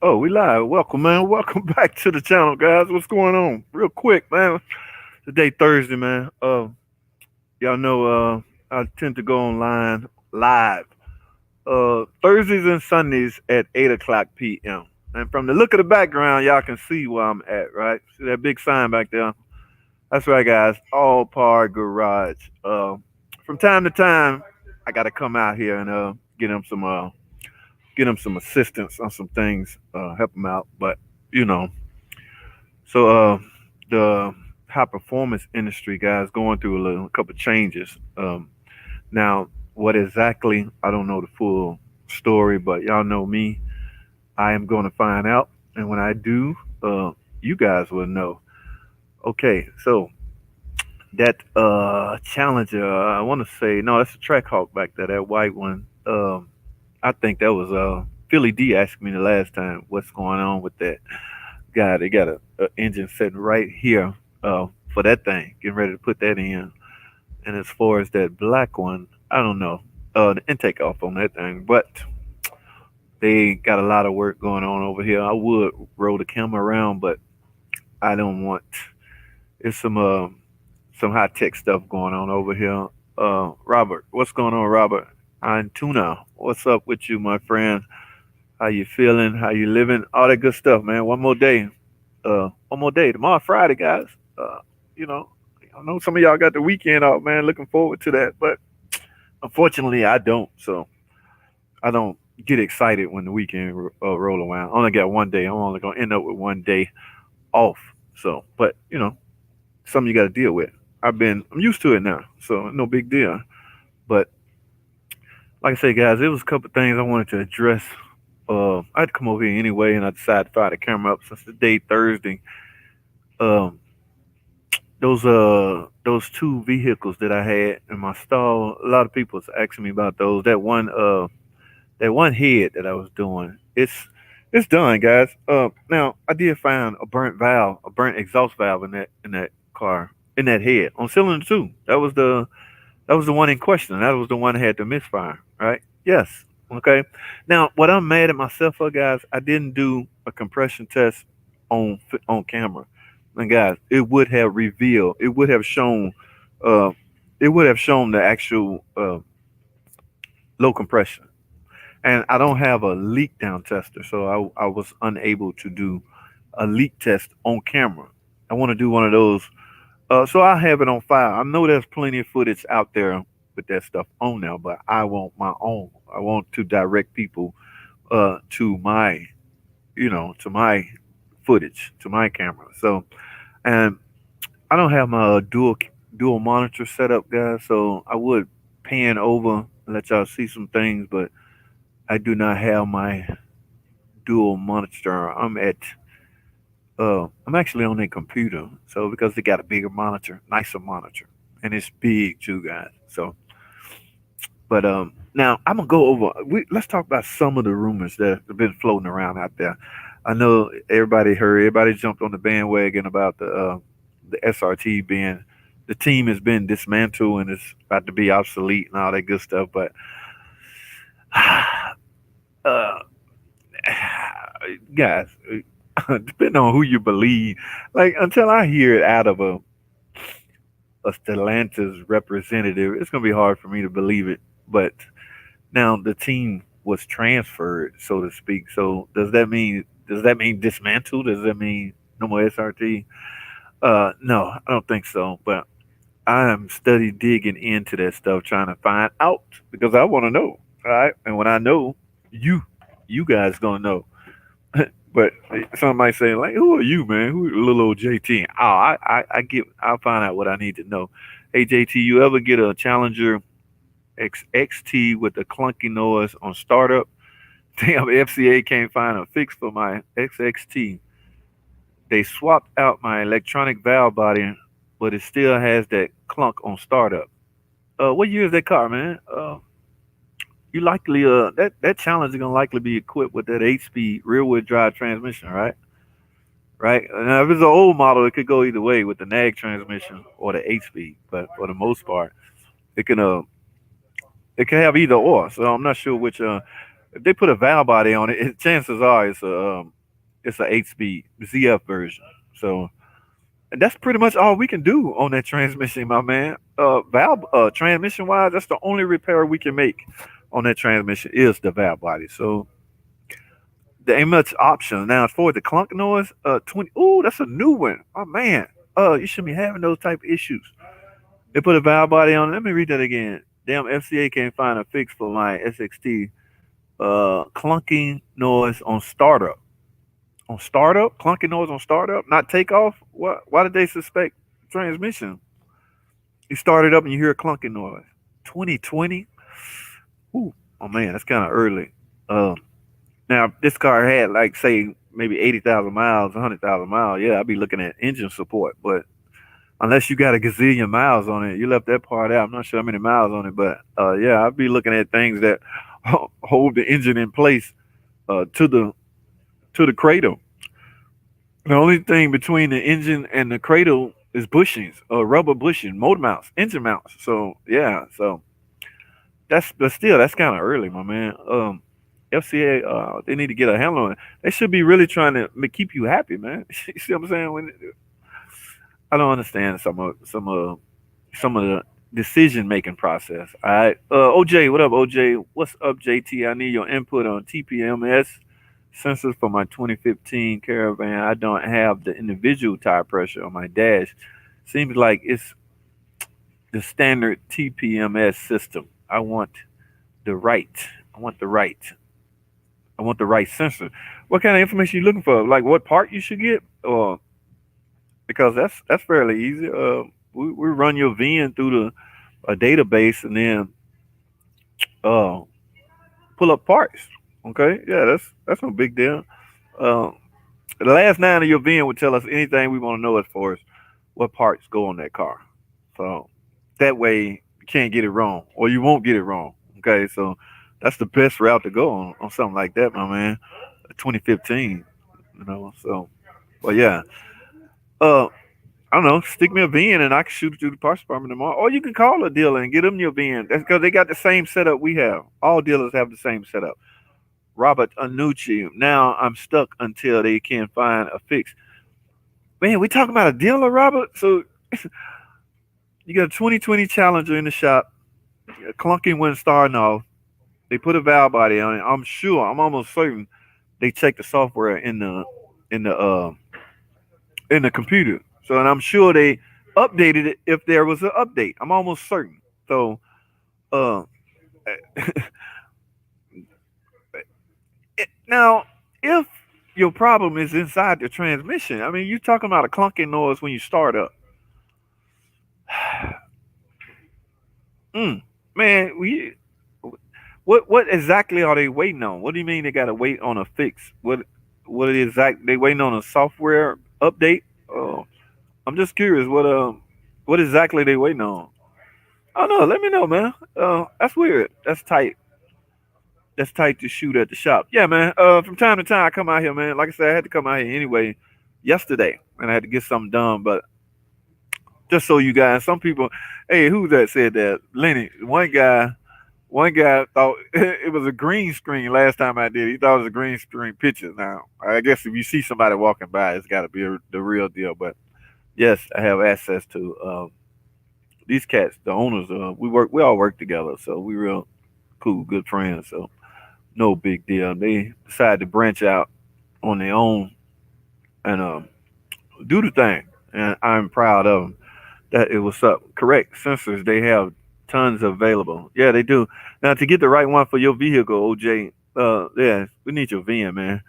Oh, we live. Welcome, man. Welcome back to the channel, guys. What's going on? Real quick, man. Today Thursday, man. Y'all know I tend to go online live. Thursdays and Sundays at 8 o'clock p.m. And from the look of the background, y'all can see where I'm at, right? See that big sign back there? That's right, guys. Allpar Garage. From time to time, I gotta come out here and get them some assistance on some things, help them out. But you know, so the high performance industry, guys, going through a couple of changes. Now, what exactly? I don't know the full story, but y'all know me. I am going to find out, and when I do, you guys will know. Okay, so that Challenger, I want to say no, that's a Trackhawk back there, that white one. I think that was Philly D asked me the last time what's going on with that guy. They got a engine sitting right here for that thing, getting ready to put that in. And as far as that black one, I don't know the intake off on that thing, but they got a lot of work going on over here. I would roll the camera around, but I don't want. It's some high tech stuff going on over here. Robert, what's going on, Robert? I'm Tuna. What's up with you, my friend? How you feeling? How you living? All that good stuff, man. One more day. One more day. Tomorrow, Friday, guys. You know, I know some of y'all got the weekend off, man. Looking forward to that, but unfortunately, I don't. So I don't get excited when the weekend roll around. I only got one day. I'm only gonna end up with one day off. So, but something you got to deal with. I'm used to it now, so no big deal. But like I say, guys, it was a couple of things I wanted to address. I had to come over here anyway, and I decided to fire the camera up since the day Thursday. Um, those two vehicles that I had in my stall, a lot of people was asking me about those. That one head that I was doing, it's done, guys. Now I did find a burnt valve, a burnt exhaust valve in that car, in that head on cylinder two. That was the one in question. That was the one that had the misfire, right? Yes. Okay. Now, what I'm mad at myself for, guys, I didn't do a compression test on camera. And guys, it would have revealed, uh, it would have shown the actual low compression. And I don't have a leak down tester, so I was unable to do a leak test on camera. I want to do one of those. So I have it on file. I know there's plenty of footage out there with that stuff on now, but I want my own. I want to direct people to my footage, to my camera. So, and I don't have my dual monitor set up, guys. So I would pan over and let y'all see some things, but I do not have my dual monitor. I'm actually on a computer, so because they got a bigger monitor, nicer monitor, and it's big too, guys. So, but now I'm gonna go over. Let's talk about some of the rumors that have been floating around out there. I know everybody jumped on the bandwagon about the SRT being the team has been dismantled and it's about to be obsolete and all that good stuff. But uh, guys, depending on who you believe, like until I hear it out of a Stellantis representative, it's gonna be hard for me to believe it. But now the team was transferred, so to speak. So does that mean dismantled? Does that mean no more SRT? No, I don't think so. But I am study digging into that stuff, trying to find out because I want to know. All right, and when I know, you you guys gonna know. But some might say, like, who are you, man? Who little old JT? Oh, I'll find out what I need to know. Hey, JT, you ever get a Challenger XT with a clunky noise on startup? Damn, FCA can't find a fix for my XXT. They swapped out my electronic valve body, but it still has that clunk on startup. What year is that car, man? You likely that Challenger gonna likely be equipped with that 8 speed rear wheel drive transmission, right? Right. Now, if it's an old model, it could go either way with the nag transmission or the 8 speed. But for the most part, it can uh it can have either or. So I'm not sure which. If they put a valve body on it, chances are It's an 8-speed ZF version. So and that's pretty much all we can do on that transmission, my man. Valve transmission wise, that's the only repair we can make on that transmission is the valve body. So there ain't much option. Now as far as the clunk noise, 20. Ooh, that's a new one. Oh man. You shouldn't be having those type of issues. They put a valve body on it. Let me read that again. Damn, FCA can't find a fix for my SXT clunking noise on startup. On startup, clunking noise on startup, not takeoff. What? Why did they suspect transmission? You start it up and you hear a clunking noise. 2020. Ooh, oh man, that's kind of early. Um, Now, if this car had like say maybe 80,000 miles, 100,000 miles, yeah, I'd be looking at engine support. But unless you got a gazillion miles on it, you left that part out. I'm not sure how many miles on it, but yeah, I'd be looking at things that hold the engine in place to the cradle. The only thing between the engine and the cradle is bushings, rubber bushing, motor mounts, engine mounts. So yeah, so that's but still that's kind of early, my man. FCA, they need to get a handle on it. They should be really trying to keep you happy, man. You see what I'm saying? I don't understand some of the decision making process. All right, OJ, what up, OJ? What's up, JT? I need your input on TPMS sensors for my 2015 Caravan. I don't have the individual tire pressure on my dash. Seems like it's the standard TPMS system. The right. I want the right. I want the right sensor. What kind of information you looking for? Like what part you should get? Or because that's fairly easy. We run your VIN through the a database and then uh pull up parts. Okay, yeah, that's no big deal. Um, the last nine of your VIN would tell us anything we want to know as far as what parts go on that car. So that way you can't get it wrong or you won't get it wrong. Okay, so that's the best route to go on something like that, my man. 2015, So, but yeah, uh, I don't know. Stick me a VIN and I can shoot it through the parts department tomorrow. Or you can call a dealer and get them your VIN. That's because they got the same setup we have. All dealers have the same setup. Robert Anucci. Now I'm stuck until they can find a fix. Man, we talking about a dealer, Robert. So you got a 2020 Challenger in the shop. Clunky when starting off. They put a valve body on it. I'm almost certain they checked the software in the in the computer. So and I'm sure they updated it if there was an update. I'm almost certain. So uh now if your problem is inside the transmission, I mean you're talking about a clunking noise when you start up. Mm, man, what exactly are they waiting on? What do you mean they got to wait on a fix? What exact they waiting on a software update? I'm just curious what exactly they waiting on. I don't know. Let me know, man. That's weird. That's tight. That's tight to shoot at the shop. Yeah, man. From time to time I come out here, man. Like I said, I had to come out here anyway yesterday, and I had to get something done. But just so you guys, some people, hey, who that said that? Lenny. One guy thought it was a green screen last time I did. He thought it was a green screen picture. Now, I guess if you see somebody walking by, it's got to be the real deal. But yes, I have access to these cats, the owners. We all work together, so we real cool, good friends. So no big deal. They decided to branch out on their own and do the thing, and I'm proud of them. That it was up. Correct sensors. They have tons available. Yeah, they do. Now to get the right one for your vehicle, OJ. Yeah, we need your VIN, man.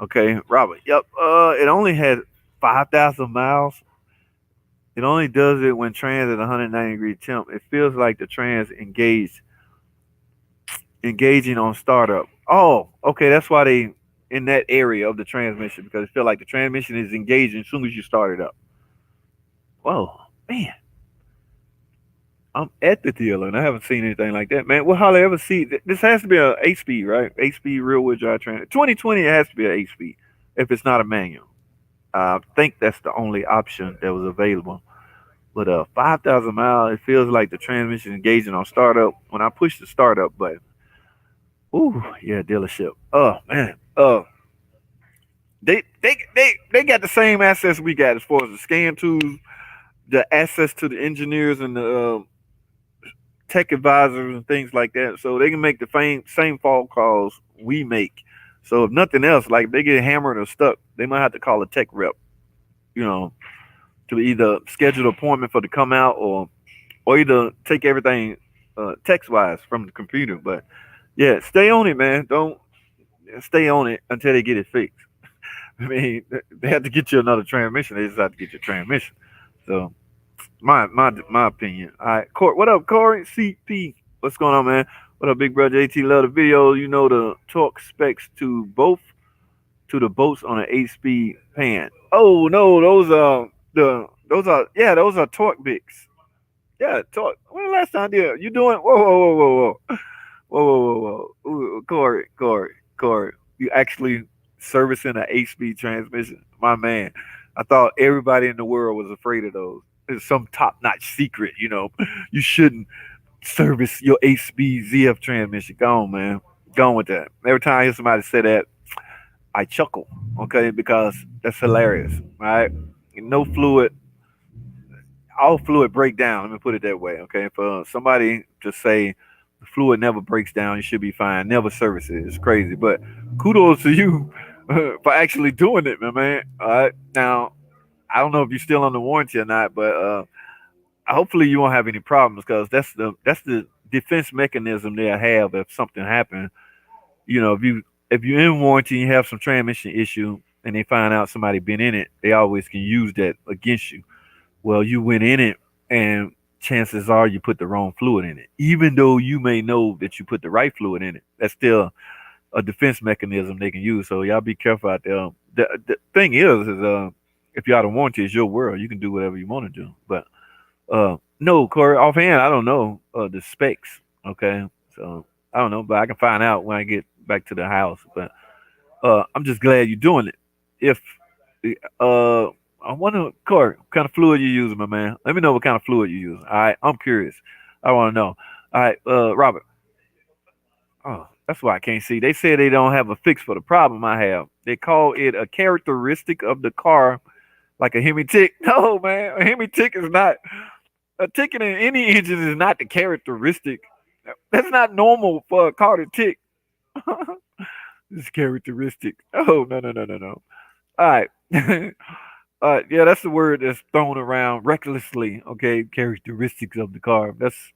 Okay, Robert. Yep. It only had 5,000 miles. It only does it when trans at 190-degree temp. It feels like the trans engaging on startup. Oh, okay. That's why they in that area of the transmission because it feel like the transmission is engaging as soon as you start it up. Whoa, man. I'm at the dealer and I haven't seen anything like that, man. Well, hardly ever see this has to be a 8-speed, right? 8-speed rear wheel drive trans. 2020 it has to be an 8-speed if it's not a manual. I think that's the only option that was available. But 5,000 miles, it feels like the transmission is engaging on startup. When I push the startup button, ooh, yeah, dealership. Oh man, They got the same access we got as far as the scan tools, the access to the engineers and the tech advisors and things like that. So they can make the same phone calls we make. So if nothing else, like if they get hammered or stuck, they might have to call a tech rep, you know, to either schedule an appointment for to come out or either take everything text wise from the computer. But yeah, stay on it, man. Don't stay on it until they get it fixed. I mean, they have to get you another transmission. They just have to get your transmission. So my opinion. All right, what up, Corey? CP, what's going on, man? What up, big brother? AT, love the video. You know the torque specs to the boats on an 8-speed pan. Oh no, those are torque bics. Yeah, torque. When the last time did you doing? Whoa. Ooh, Corey. You actually servicing an 8-speed transmission, my man. I thought everybody in the world was afraid of those. It's some top-notch secret, you know. You shouldn't service your 8-speed ZF transmission. Go on, man. Go on with that. Every time I hear somebody say that, I chuckle, okay, because that's hilarious, right? No fluid, all fluid break down. Let me put it that way, okay? For somebody to say the fluid never breaks down, you should be fine. Never service it. It's crazy, but kudos to you for actually doing it, my man. All right, now I don't know if you're still under warranty or not, but hopefully you won't have any problems because that's the defense mechanism they'll have if something happens. You know, if you're in warranty, and you have some transmission issue, and they find out somebody been in it, they always can use that against you. Well, you went in it, and chances are you put the wrong fluid in it. Even though you may know that you put the right fluid in it, that's still a defense mechanism they can use. So y'all be careful out there. The thing is if you're out of warranty, it's your world. You can do whatever you want to do. But no, Corey, offhand, I don't know the specs. Okay, so I don't know, but I can find out when I get back to the house. But I'm just glad you're doing it. If uh, I wonder, Corey, what kind of fluid you using, my man? Let me know what kind of fluid you use. All right, I'm curious. I want to know. All right, Robert. Oh, that's why I can't see. They say they don't have a fix for the problem I have. They call it a characteristic of the car, like a Hemi tick. No, man, a Hemi tick is not a tick in any engine is not the characteristic. That's not normal for a car to tick. This characteristic. Oh no. All right. Yeah, that's the word that's thrown around recklessly. Okay, characteristics of the car. That's,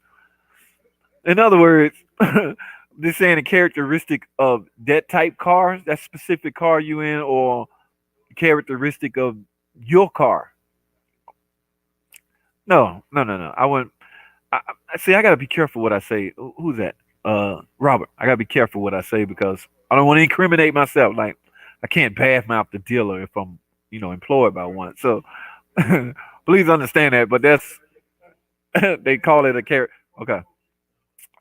in other words, they're saying a characteristic of that type car, that specific car you in, or characteristic of your car. No. I wouldn't. See. I gotta be careful what I say. Who's that? Robert. I gotta be careful what I say because I don't want to incriminate myself. Like I can't badmouth the dealer if I'm, employed by one. So please understand that. But that's they call it a character. Okay, I'm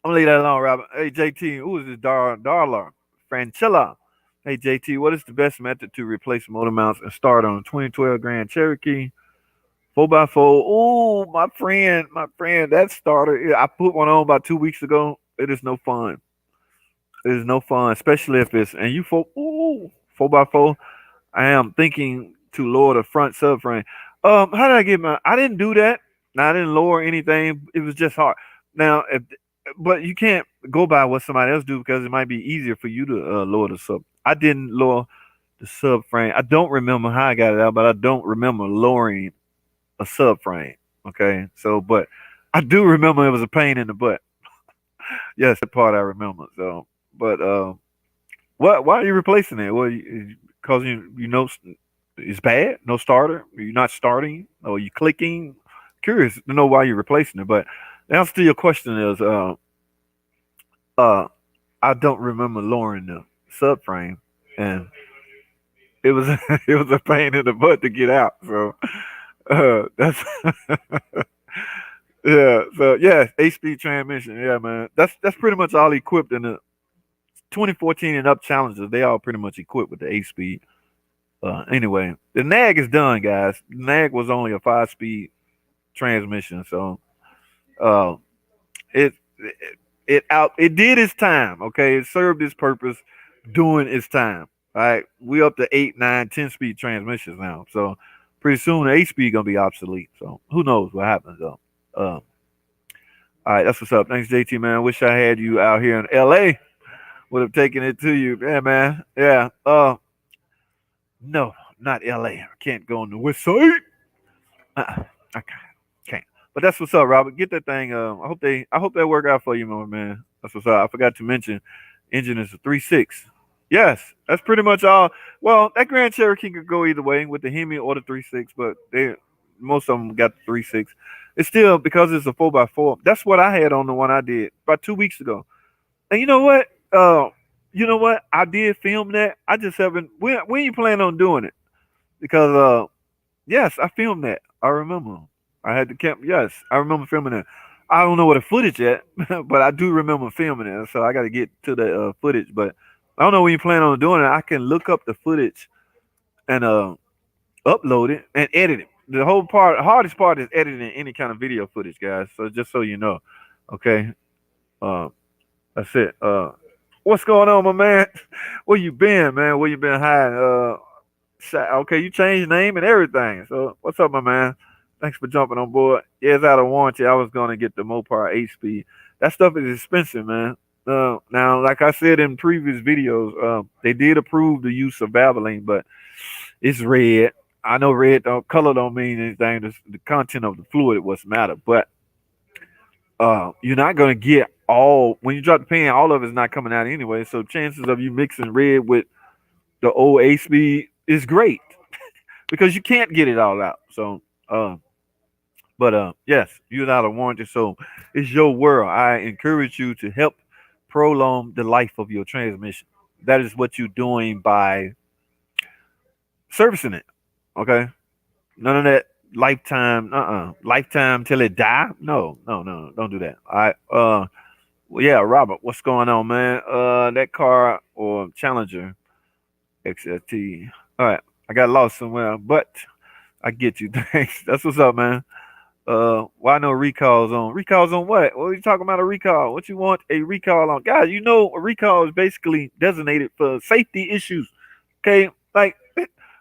gonna leave that alone, Robert. Hey JT, who is this Darla Franchilla? Hey JT, what is the best method to replace motor mounts and start on a 2012 Grand Cherokee? 4x4. Oh, my friend, that starter. I put one on about 2 weeks ago. It is no fun. It is no fun, especially if it's and you 4x4. I am thinking to lower the front subframe. How did I get my? I didn't do that. I didn't lower anything. It was just hard. Now, but you can't go by what somebody else do because it might be easier for you to lower the sub. I didn't lower the subframe. I don't remember how I got it out, but I don't remember lowering a subframe. Okay, so but I do remember it was a pain in the butt. Yes, that part I remember. So, but what? Why are you replacing it? Well, because you know it's bad. No starter. You're not starting, or you clicking. Curious to know why you're replacing it. But the answer to your question is, uh, I don't remember lowering the subframe, and it was it was a pain in the butt to get out. So that's yeah. So yeah, 8-speed transmission. Yeah, man. That's pretty much all equipped in the 2014 and up Challengers. They all pretty much equipped with the 8-speed. Anyway, the nag is done, guys. The nag was only a 5-speed transmission, so uh, it did its time. Okay, it served its purpose doing its time. All right, we up to 8, 9, 10 speed transmissions now. So pretty soon the 8 speed gonna be obsolete. So who knows what happens though. All right, that's what's up. Thanks, JT man. Wish I had you out here in LA. Would have taken it to you. Yeah, man. Yeah. No, not LA. I can't go on the west side. I can't. But that's what's up, Robert. Get that thing. I hope that work out for you, my man. That's what's up. I forgot to mention, engine is a 3.6. Yes, that's pretty much all. Well, that Grand Cherokee could go either way with the Hemi or the 3.6, but they most of them got the 3.6. It's still because it's a 4x4. That's what I had on the one I did about 2 weeks ago. And you know what? I did film that. I just haven't. When you plan on doing it? Because yes, I filmed that. I remember. I had the camp. Yes, I remember filming it. I don't know what the footage yet, but I do remember filming it. So I got to get to the footage. But I don't know when you plan on doing it. I can look up the footage and upload it and edit it. The hardest part is editing any kind of video footage, guys. So just so you know, okay. Uh, that's it. What's going on, my man? Where you been, man? Where you been hiding? Okay, you changed name and everything. So what's up, my man? Thanks for jumping on board. Yeah, it's out of warranty. I was gonna get the Mopar 8 speed. That stuff is expensive, man. Now, like I said in previous videos, they did approve the use of Valvoline, but it's red. I know red color don't mean anything. The content of the fluid was matter, but you're not gonna get all when you drop the pan. All of it's not coming out anyway. So chances of you mixing red with the old 8 speed is great because you can't get it all out. So, but yes, you're out of warranty, so it's your world. I encourage you to help prolong the life of your transmission. That is what you're doing by servicing it. Okay, none of that lifetime. Lifetime till it die. No, no, no, don't do that. All right. Well, yeah, Robert, what's going on, man? That car or Challenger XLT. All right, I got lost somewhere, but I get you. Thanks. That's what's up, man. Why no recalls on? Recalls on what? What are you talking about a recall? What you want a recall on? Guys, you know a recall is basically designated for safety issues. Okay, like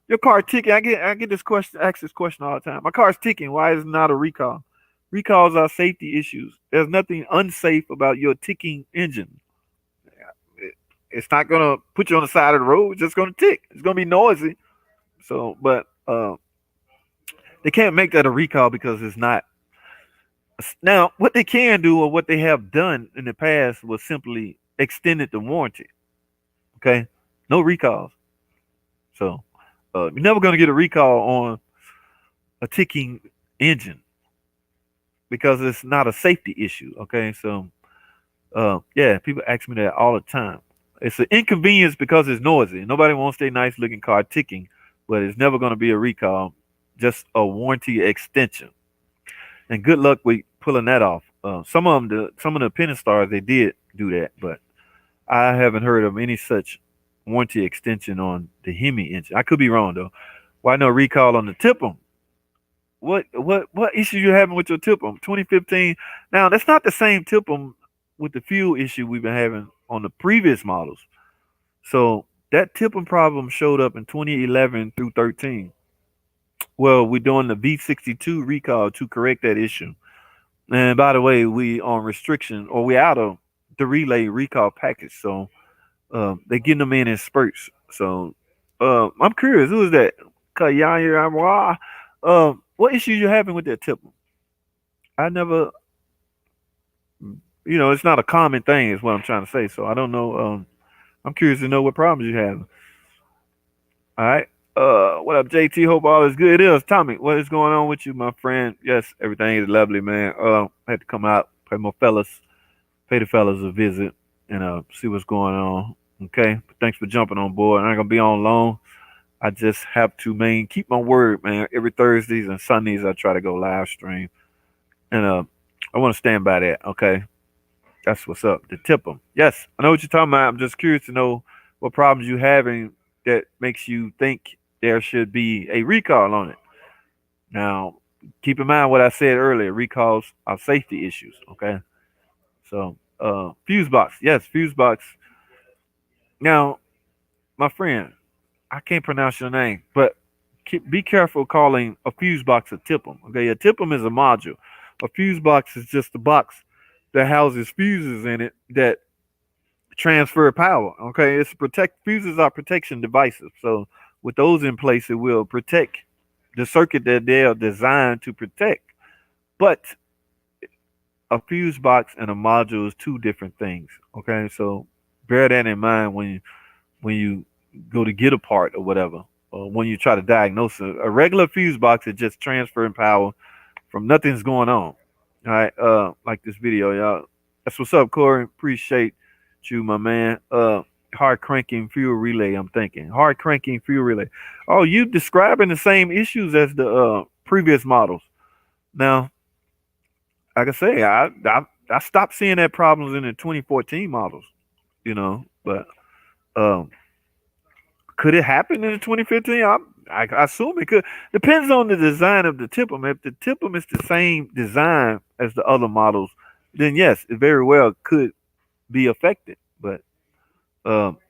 your car ticking. I get this question, ask this question all the time. My car's ticking. Why is it not a recall? Recalls are safety issues. There's nothing unsafe about your ticking engine. It's not gonna put you on the side of the road. It's just gonna tick. It's gonna be noisy. So, but they can't make that a recall because it's not. Now, what they can do or what they have done in the past was simply extended the warranty. Okay, no recalls. So you're never gonna get a recall on a ticking engine because it's not a safety issue. Okay, so yeah, people ask me that all the time. It's an inconvenience because it's noisy. Nobody wants their nice looking car ticking, but it's never going to be a recall, just a warranty extension. And good luck with pulling that off. Some of the Pentastar they did do that, but I haven't heard of any such warranty extension on the Hemi engine. I could be wrong though. Why no recall on the Tipum? What issue you having with your Tipum? 2015. Now that's not the same Tipum with the fuel issue we've been having on the previous models. So that tipping problem showed up in 2011 through 13. Well, we're doing the V62 recall to correct that issue. And by the way, we on restriction or we out of the relay recall package. So they're getting them in spurts. So I'm curious, who is that? Kayanya. What issue you having with that tipper? I never, it's not a common thing, is what I'm trying to say. So I don't know. I'm curious to know what problems you have. All right. What up, JT? Hope all is good. It is Tommy. What is going on with you, my friend? Yes, everything is lovely, man. I had to come out, pay the fellas a visit, and see what's going on. Okay. But thanks for jumping on board. I ain't gonna be on long. I just have to keep my word, man. Every Thursdays and Sundays I try to go live stream. And I want to stand by that. Okay. That's what's up. To tip them. Yes, I know what you're talking about. I'm just curious to know what problems you having that makes you think there should be a recall on it. Now, keep in mind what I said earlier. Recalls are safety issues. Okay. So, fuse box. Yes, fuse box. Now, my friend, I can't pronounce your name, but be careful calling a fuse box a TPM. Okay, a TPM is a module. A fuse box is just a box that houses fuses in it that transfer power. Okay, it's protect fuses are protection devices. So with those in place, it will protect the circuit that they are designed to protect. But a fuse box and a module is two different things. Okay, so bear that in mind when you go to get a part or whatever, or when you try to diagnose it. A regular fuse box is just transferring power from nothing's going on. All right, like this video, y'all. That's what's up, Corey. Appreciate you, my man. Hard cranking fuel relay. I'm thinking hard cranking fuel relay. Oh, you describing the same issues as the previous models. Now, like I say, I stopped seeing that problems in the 2014 models. But um, could it happen in the 2015? I assume it could. Depends on the design of the TPM. If the TPM is the same design as the other models, then yes, it very well could be affected. But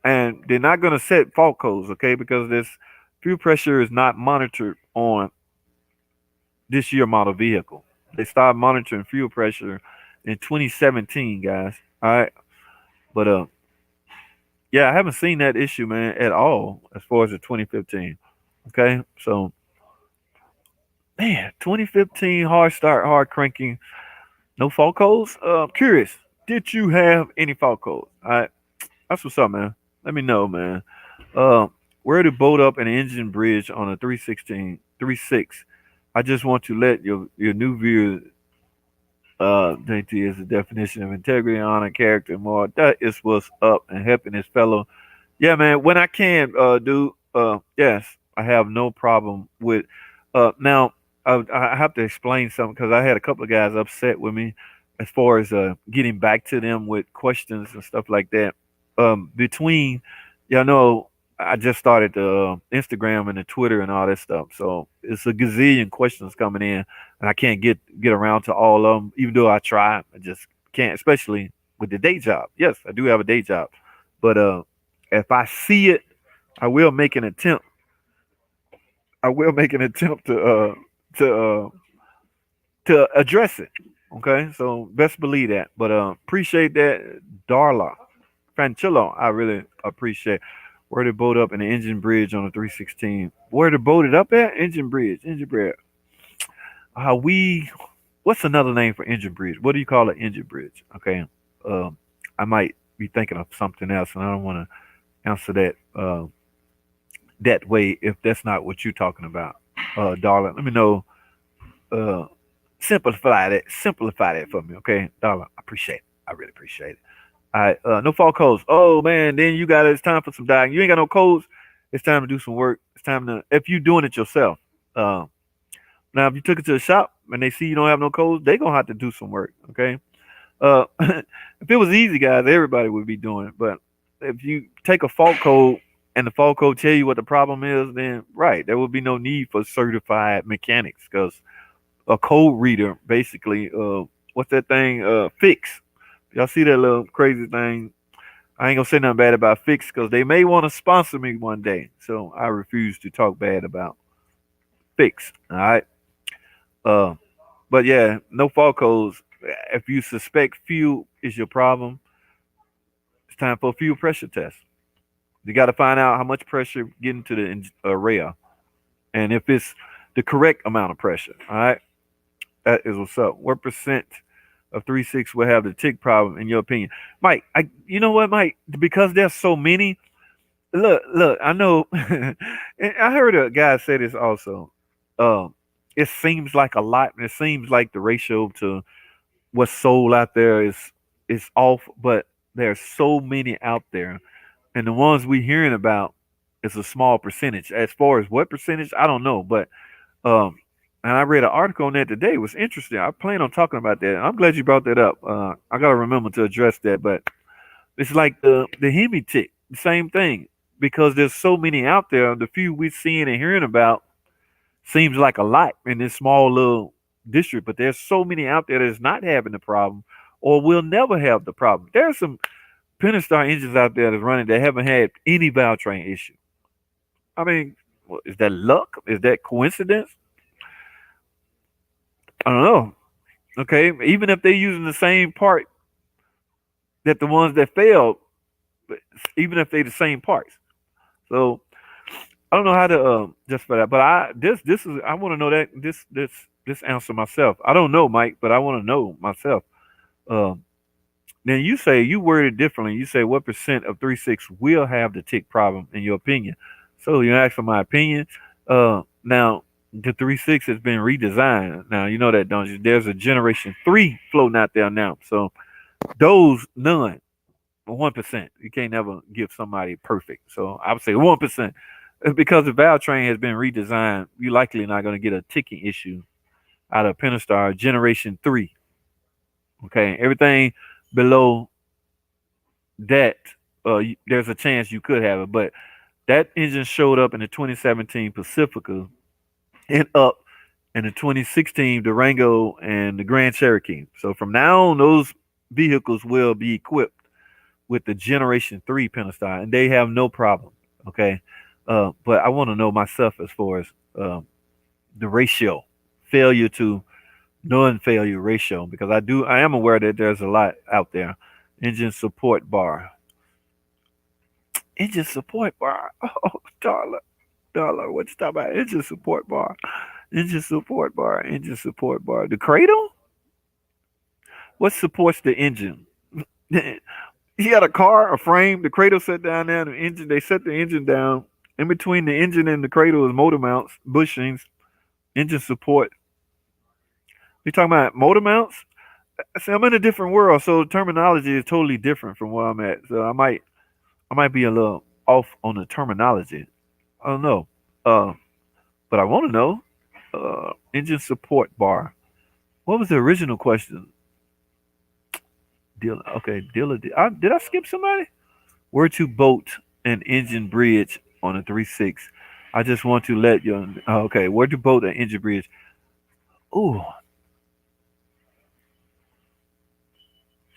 and they're not going to set fault codes, okay? Because this fuel pressure is not monitored on this year model vehicle. They started monitoring fuel pressure in 2017, guys. All right, but yeah, I haven't seen that issue, man, at all as far as the 2015. Okay, so man, 2015 hard start, hard cranking, no fault codes. Curious, did you have any fault codes? All right, that's what's up, man. Let me know, man. Uh, where to bolt up an engine bridge on a 316, 36. I just want to let your new viewers JT is the definition of integrity, honor, character, and more. That is what's up and helping his fellow. Yeah, man. When I can, dude. Yes, I have no problem with. Now I have to explain something because I had a couple of guys upset with me as far as getting back to them with questions and stuff like that. Between, y'all know, I just started the Instagram and the Twitter and all that stuff, so it's a gazillion questions coming in, and I can't get around to all of them. Even though I try, I just can't, especially with the day job. Yes, I do have a day job, but if I see it, I will make an attempt. I will make an attempt to to address it. Okay, so best believe that. But appreciate that, Darla Fancillo. I really appreciate. Where to boat up in the engine bridge on the 316. Where to boat it up at? Engine bridge. We what's another name for engine bridge? What do you call an engine bridge? Okay. Um, I might be thinking of something else, and I don't want to answer that that way if that's not what you're talking about, darling. Let me know. Uh, simplify that for me, okay, darling. I appreciate it. I really appreciate it. All right, no fault codes. Oh man, then you got it's time for some diag. You ain't got no codes. It's time to do some work. It's time to if you doing it yourself. Uh, Now if you took it to the shop and they see you don't have no codes, they gonna have to do some work. Okay. If it was easy, guys, everybody would be doing it. But if you take a fault code and the fault code tell you what the problem is, then right, there would be no need for certified mechanics because a code reader basically, what's that thing? Fix. Y'all see that little crazy thing? I ain't gonna say nothing bad about Fix because they may want to sponsor me one day. So I refuse to talk bad about Fix. All right. Uh, but yeah, no fault codes. If you suspect fuel is your problem, it's time for a fuel pressure test. You got to find out how much pressure getting to the rail, and if it's the correct amount of pressure. All right, that is what's up. What percent of 3.6 will have the tick problem in your opinion, Mike? You know what, Mike? Because there's so many. Look. I know. And I heard a guy say this also. Um, it seems like a lot. And it seems like the ratio to what's sold out there is off, but there's so many out there, and the ones we hearing about is a small percentage. As far as what percentage, I don't know, but um, and I read an article on that today. It was interesting. I plan on talking about that. I'm glad you brought that up. I gotta remember to address that, but it's like the Hemi tick, the same thing, because there's so many out there. The few we're seeing and hearing about seems like a lot in this small little district, but there's so many out there that's not having the problem or will never have the problem. There's some Pentastar engines out there that's running that haven't had any valve train issue. I mean, is that luck? Is that coincidence? I don't know. Okay, even if they're using the same part that the ones that failed, but even if they're the same parts. So I don't know how to just for that. But this is I want to know that this answer myself. I don't know, Mike, but I want to know myself. Um, then you say you word it differently. You say what percent of 3.6 will have the tick problem in your opinion? So you ask for my opinion. Now the 3.6 has been redesigned. Now you know that, don't you? There's a generation 3 floating out there now. So those none. 1%. You can't never give somebody perfect. So I would say 1%. Because the valve train has been redesigned, you're likely not going to get a ticking issue out of Pentastar Generation 3. Okay. Everything below that, there's a chance you could have it. But that engine showed up in the 2017 Pacifica and up in the 2016 Durango and the Grand Cherokee. So from now on, those vehicles will be equipped with the Generation 3 Pentastar, and they have no problem. Okay. But I want to know myself as far as the ratio, failure to non-failure ratio, because I am aware that there's a lot out there. Engine support bar. Engine support bar. Oh, dollar. What's that about? Engine support bar. Engine support bar. Engine support bar. The cradle? What supports the engine? He had a car, a frame, the cradle set down there, the engine, they set the engine down. In between the engine and the cradle is motor mounts, bushings, engine support. You talking about motor mounts? See, I'm in a different world, so terminology is totally different from where I'm at. So I might be a little off on the terminology. I don't know. Uh, but I want to know. Engine support bar. What was the original question? Dealer. Okay, dealer. Did I skip somebody? Where to boat an engine bridge on a 3.6? I just want to let you. Okay, where to boat an engine bridge? Ooh,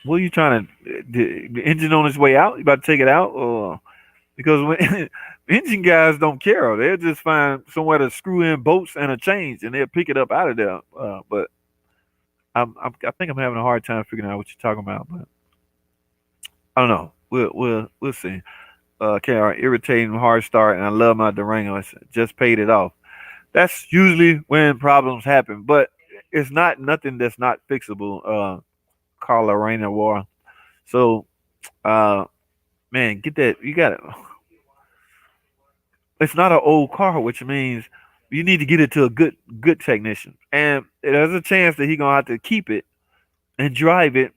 what are you trying to? The engine on its way out? You about to take it out, or because when engine guys don't care, they'll just find somewhere to screw in bolts and a change, and they'll pick it up out of there. But I think I'm having a hard time figuring out what you're talking about. But I don't know. We'll see. KR, irritating hard start, and I love my Durango. I just paid it off. That's usually when problems happen, but it's not nothing that's not fixable. Carla Rainer War. So, uh, man, get that. You got it. It's not an old car, which means you need to get it to a good technician, and there's a chance that he's gonna have to keep it and drive it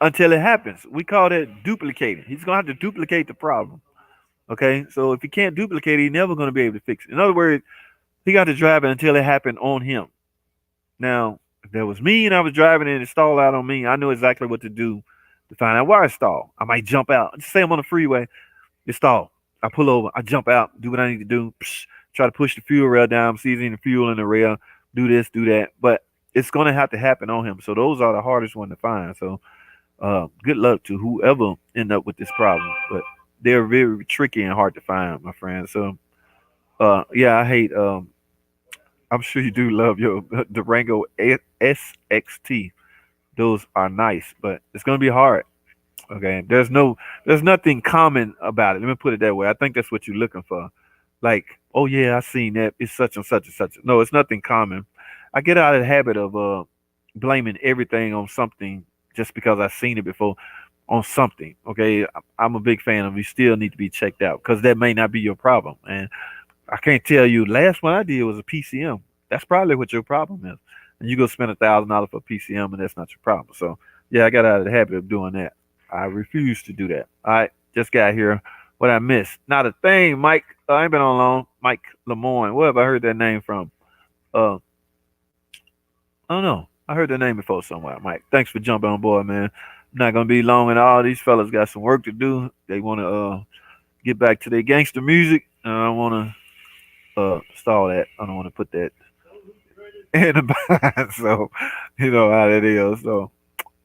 until it happens. We call that duplicating. He's gonna have to duplicate the problem. Okay, so if he can't duplicate it, he's never gonna be able to fix it. In other words, he got to drive it until it happened on him. Now, if that was me and I was driving and it stalled out on me, I knew exactly what to do to find out why it stalled. I might jump out. Just say I'm on the freeway, it stalled. I pull over, I jump out, do what I need to do, try to push the fuel rail down, seizing the fuel in the rail, do this, do that. But it's gonna have to happen on him. So those are the hardest one to find. So good luck to whoever end up with this problem. But they're very tricky and hard to find, my friend. So yeah, I hate I'm sure you do love your Durango SXT. Those are nice, but it's gonna be hard. Okay, there's nothing common about it. Let me put it that way. I think that's what you're looking for. Like, oh yeah, I seen that. It's such and such and such. No, it's nothing common. I get out of the habit of blaming everything on something just because I've seen it before on something. Okay, I'm a big fan of you still need to be checked out because that may not be your problem. And I can't tell you. Last one I did was a PCM. That's probably what your problem is. And you go spend $1,000 for a PCM, and that's not your problem. So yeah, I got out of the habit of doing that. I refuse to do that. All right, just got here. What I missed? Not a thing, Mike. I ain't been on long. Mike Lemoyne. Where have I heard that name from? I don't know. I heard the name before somewhere, Mike. Thanks for jumping on board, man. I'm not gonna be long at all. These fellas got some work to do. They want to get back to their gangster music. And I don't want to stall that. I don't want to put that in the behind. So you know how that is. So,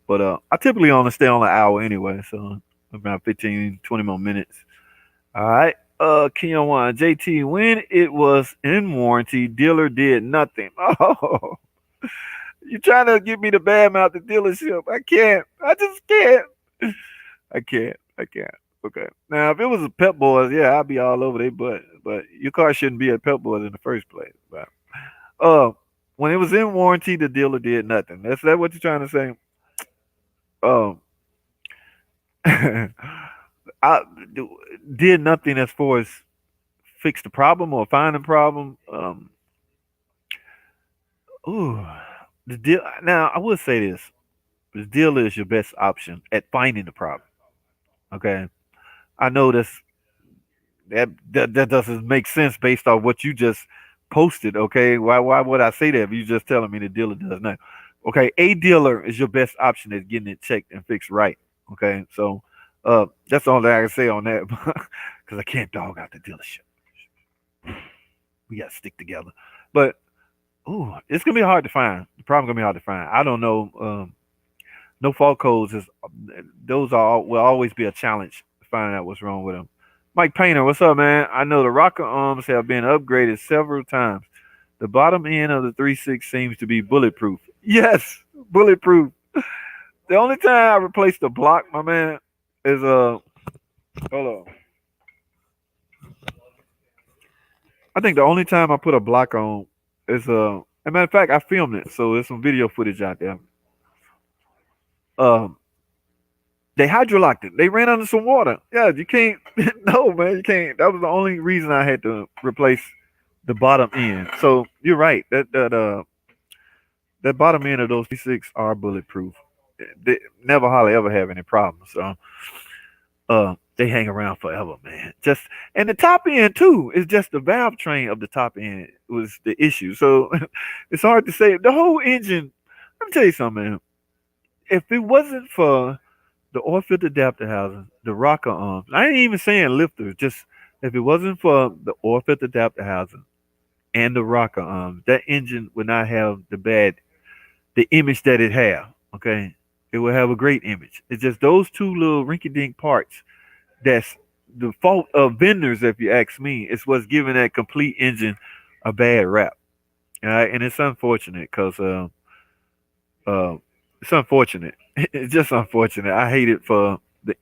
but I typically only stay on an hour anyway. So about 15, 20 more minutes. All right. Kion JT, when it was in warranty, dealer did nothing. Oh, you trying to get me to badmouth the dealership? I can't. I just can't. I can't. I can't. Okay. Now, if it was a Pep Boys, yeah, I'd be all over their butt. But your car shouldn't be at Pep Boys in the first place. But uh, when it was in warranty, the dealer did nothing. That's that what you're trying to say? Um, I did nothing as far as fix the problem or find the problem. Ooh, the deal. Now, I would say this: the dealer is your best option at finding the problem. Okay, I know that doesn't make sense based on what you just posted. Okay, why would I say that if you just telling me the dealer does not? Okay, a dealer is your best option at getting it checked and fixed right. Okay, so that's all that I can say on that because I can't dog out the dealership. We got to stick together. But ooh, it's gonna be hard to find. The problem gonna be hard to find. I don't know. No fault codes is those are will always be a challenge finding out what's wrong with them. Mike Painter, what's up, man? I know the rocker arms have been upgraded several times. The bottom end of the 3.6 seems to be bulletproof. Yes, bulletproof. The only time I replaced the block, my man, is hold on. I think the only time I put a block on is as a matter of fact, I filmed it, so there's some video footage out there. Um, they hydrolocked it. They ran under some water. Yeah, you can't. No, man, you can't. That was the only reason I had to replace the bottom end. So you're right. That bottom end of those P6 are bulletproof. They never hardly ever have any problems. So they hang around forever, man. Just and the top end too is just the valve train of the top end was the issue. So it's hard to say. The whole engine. Let me tell you something, man. If it wasn't for the oil filter adapter housing, the rocker arms, I ain't even saying lifters. Just if it wasn't for the oil filter adapter housing and the rocker arms, that engine would not have the image that it have. Okay, it will have a great image. It's just those two little rinky-dink parts that's the fault of vendors, if you ask me. It's what's giving that complete engine a bad rap. All right, and it's unfortunate because uh, it's unfortunate. It's just unfortunate. I hate it for the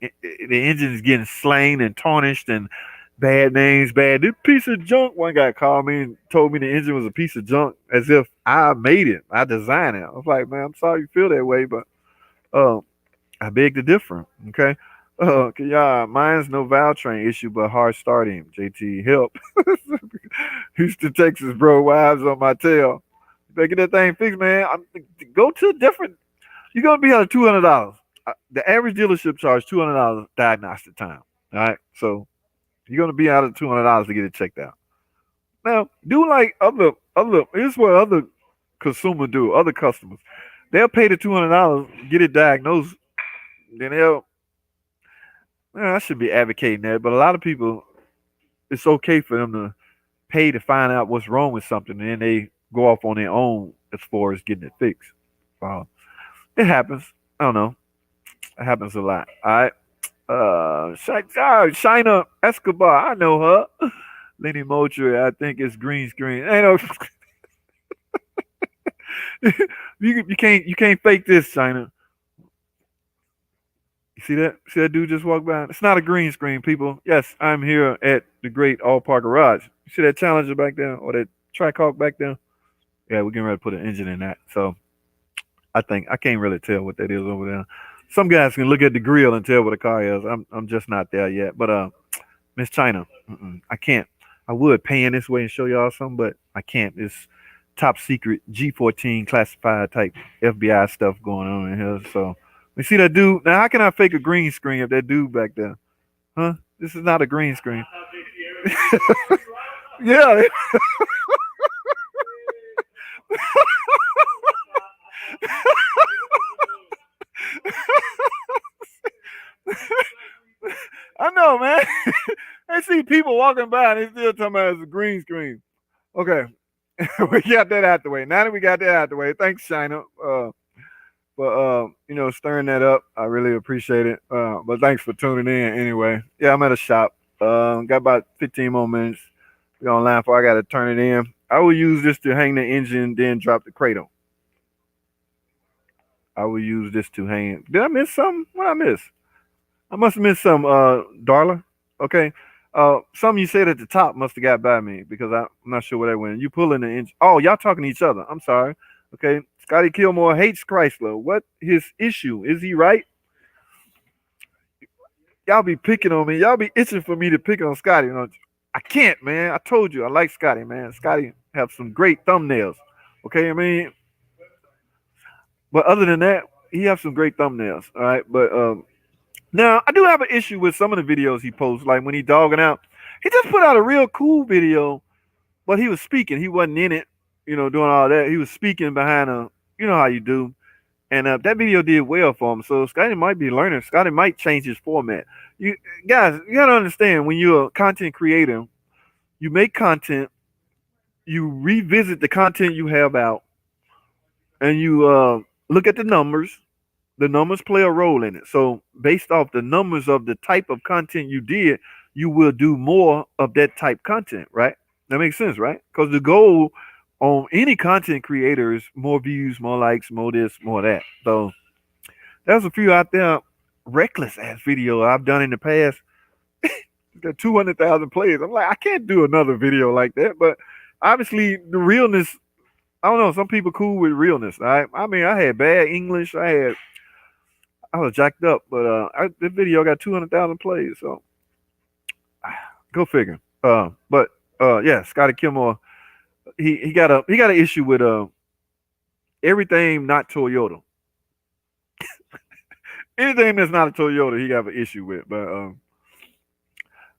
engine is getting slain and tarnished and bad names, bad. This piece of junk. One guy called me and told me the engine was a piece of junk, as if I made it, I designed it. I was like, man, I'm sorry you feel that way, but uh, I beg to differ. Okay. Yeah, mine's no valve train issue, but hard starting. JT, help. Houston, Texas, bro. Wives on my tail. Better get that thing fixed, man. Go to a different. You're gonna be out of $200. The average dealership charge $200 diagnostic time. All right, so you're gonna be out of $200 to get it checked out. Now, do like other. Here's what other consumers do. Other customers, they'll pay the $200, get it diagnosed, then they'll. I should be advocating that, but a lot of people, it's okay for them to pay to find out what's wrong with something, and then they go off on their own as far as getting it fixed. It happens. I don't know. It happens a lot. All right. Shina Escobar. I know her. Lenny Moultrie. I think it's green screen. Ain't no. you can't fake this, China. You see that? See that dude just walk by? It's not a green screen, people. Yes, I'm here at the great Allpar Garage. You see that Challenger back there or that Trackhawk back there? Yeah, we're getting ready to put an engine in that. So I think I can't really tell what that is over there. Some guys can look at the grill and tell what a car is. I'm just not there yet. But Miss China, I can't. I would pan this way and show y'all something, but I can't. It's top secret G14 classified type FBI stuff going on in here. So you see that dude? Now how can I fake a green screen if that dude back there? Huh? This is not a green screen. Yeah. I know, man. I see people walking by and they still talking about it's a green screen. Okay. We got that out the way. Now that we got that out the way, thanks, China. Stirring that up. I really appreciate it. But thanks for tuning in anyway. Yeah, I'm at a shop. Got about 15 more minutes. We're gonna line for I gotta turn it in. I will use this to hang the engine, then drop the cradle. I will use this to hang. Did I miss something? What I miss? I must have missed some, Darla. Okay. Something you said at the top must have got by me because I'm not sure where that went. You pulling the engine. Oh, y'all talking to each other. I'm sorry. Okay. Scotty Kilmore hates Chrysler. What his issue? Is he right? Y'all be picking on me. Y'all be itching for me to pick on Scotty. You know, I can't, man. I told you I like Scotty, man. Scotty have some great thumbnails. Okay, I mean, but other than that, he have some great thumbnails. All right, but now I do have an issue with some of the videos he posts. Like when he dogging out, he just put out a real cool video, but he was speaking. He wasn't in it, doing all that. He was speaking behind a, how you do. And that video did well for him. So Scotty might be learning. Scotty might change his format. You guys, you gotta understand when you're a content creator, you make content, you revisit the content you have out, and you look at the numbers. The numbers play a role in it. So based off the numbers of the type of content you did, you will do more of that type content, right? That makes sense, right? Because the goal on any content creator is more views, more likes, more this, more that. So there's a few out there reckless ass video I've done in the past. Got 200,000 plays. I'm like, I can't do another video like that. But obviously, the realness. I don't know. Some people cool with realness. Right? I mean, I had bad English. I was jacked up, but this video got 200,000 plays. So go figure. But yeah, Scotty Kilmore. He got an issue with everything not Toyota. Anything that's not a Toyota, he got an issue with. But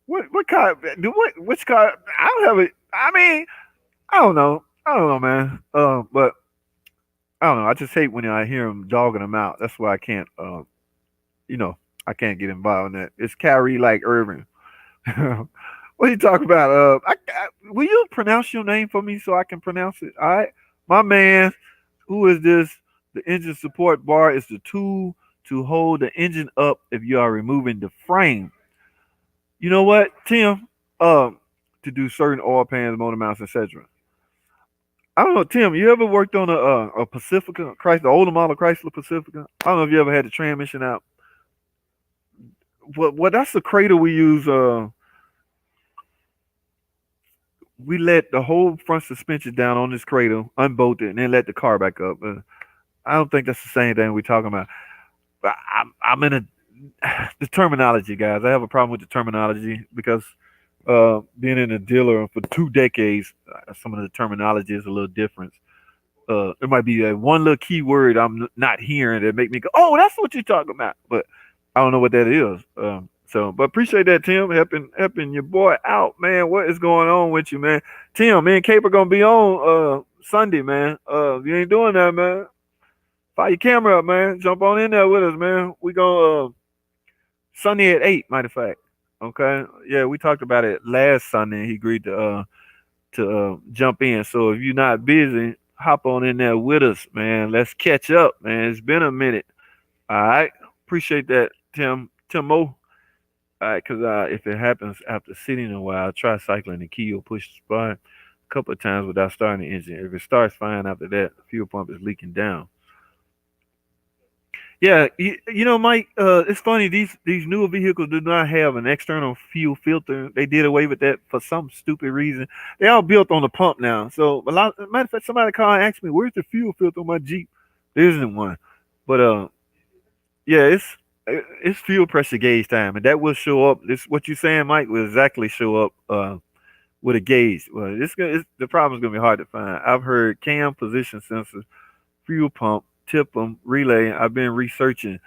what car? Which car? I don't have it. I mean, I don't know, man. But I don't know. I just hate when I hear him dogging them out. That's why I can't. You know, I can't get involved in that. It's Kyrie like Irving. What are you talking about? Will you pronounce your name for me so I can pronounce it? All right, my man. Who is this? The engine support bar is the tool to hold the engine up if you are removing the frame. You know what, Tim? To do certain oil pans, motor mounts, etc. I don't know, Tim. You ever worked on a Pacifica, Chrysler, the older model Chrysler Pacifica? I don't know if you ever had the transmission out. What that's the cradle we use. We let the whole front suspension down on this cradle, unbolt it, and then let the car back up. I don't think that's the same thing we're talking about. But I'm in a the terminology, guys. I have a problem with the terminology because being in a dealer for 2 decades, some of the terminology is a little different. There might be one little key word I'm not hearing that make me go, "Oh, that's what you're talking about," but I don't know what that is. But appreciate that, Tim, helping your boy out, man. What is going on with you, man? Tim, me and Cape are gonna be on Sunday, man. If you ain't doing that, man, fire your camera up, man. Jump on in there with us, man. We gonna Sunday at 8, matter of fact. Okay. Yeah, we talked about it last Sunday. He agreed to jump in. So if you're not busy, hop on in there with us, man. Let's catch up, man. It's been a minute. All right. Appreciate that, Timo. All right, because if it happens after sitting a while, try cycling the key or push the spark a couple of times without starting the engine. If it starts fine after that, the fuel pump is leaking down. Yeah, Mike. It's funny. These newer vehicles do not have an external fuel filter. They did away with that for some stupid reason. They all built on the pump now. So matter of fact, somebody called and asked me, "Where's the fuel filter on my Jeep?" There isn't one. But yeah, it's fuel pressure gauge time, and that will show up. This what you saying, Mike, will exactly show up with a gauge. Well, the problem's gonna be hard to find. I've heard cam position sensors, fuel pump, tip them, relay. I've been researching.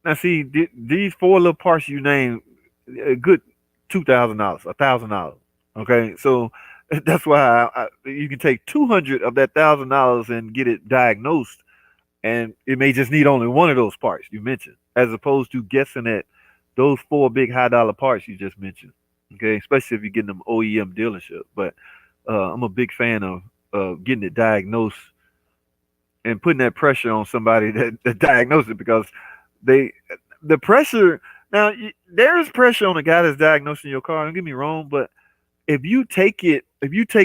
Now, see, these four little parts you named, a good $2,000, $1,000. Okay, so that's why you can take 200 of that $1,000 and get it diagnosed, and it may just need only one of those parts you mentioned, as opposed to guessing at those four big high dollar parts you just mentioned. Okay, especially if you're getting them OEM dealership. But I'm a big fan of getting it diagnosed and putting that pressure on somebody that diagnosed it because the pressure Now, there is pressure on the guy that's diagnosing your car. Don't get me wrong, but if you take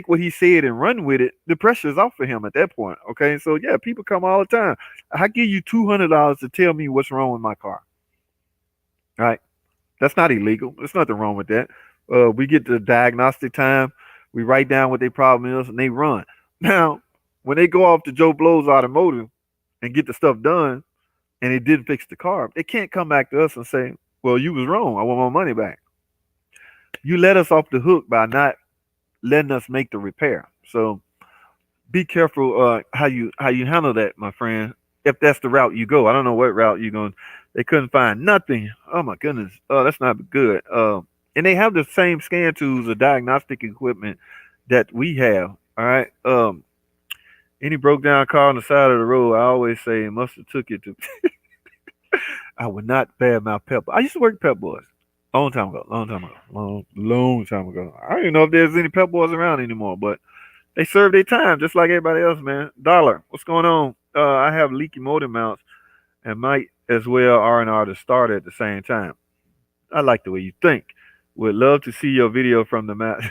what he said and run with it, the pressure is off for him at that point. Okay, so yeah, people come all the time. I give you $200 to tell me what's wrong with my car. All right, that's not illegal. There's nothing wrong with that. We get the diagnostic time. We write down what their problem is, and they run. Now, when they go off to Joe Blow's Automotive and get the stuff done, and it didn't fix the car, they can't come back to us and say, "Well, you was wrong. I want my money back." You let us off the hook by not letting us make the repair. So be careful how you handle that, my friend. If that's the route you go, I don't know what route you're going. They couldn't find nothing. Oh my goodness. Oh, that's not good. And they have the same scan tools or diagnostic equipment that we have. All right. Any broke down car on the side of the road, I always say must have took it to. I would not badmouth Pep. I used to work at Pep Boys. Long time ago. I don't even know if there's any Pep Boys around anymore, but they serve their time just like everybody else, man. Dollar, what's going on? I have leaky motor mounts and might as well R&R to start at the same time. I like the way you think. Would love to see your video from the match.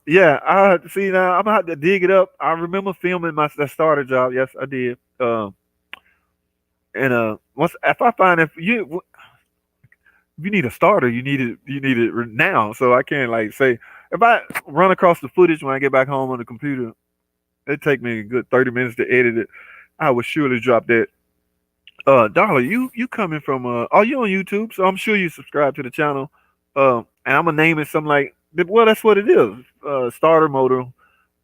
Yeah, I see now. I'm gonna have to dig it up. I remember filming my that starter job. Yes, I did. And once if I find if you need a starter, you need it now. So I can't like say if I run across the footage when I get back home on the computer, it take me a good 30 minutes to edit it. I would surely drop that. Dollar, you coming from are you on YouTube? So I'm sure you subscribe to the channel. And I'm gonna name it something like well, that's what it is. Starter motor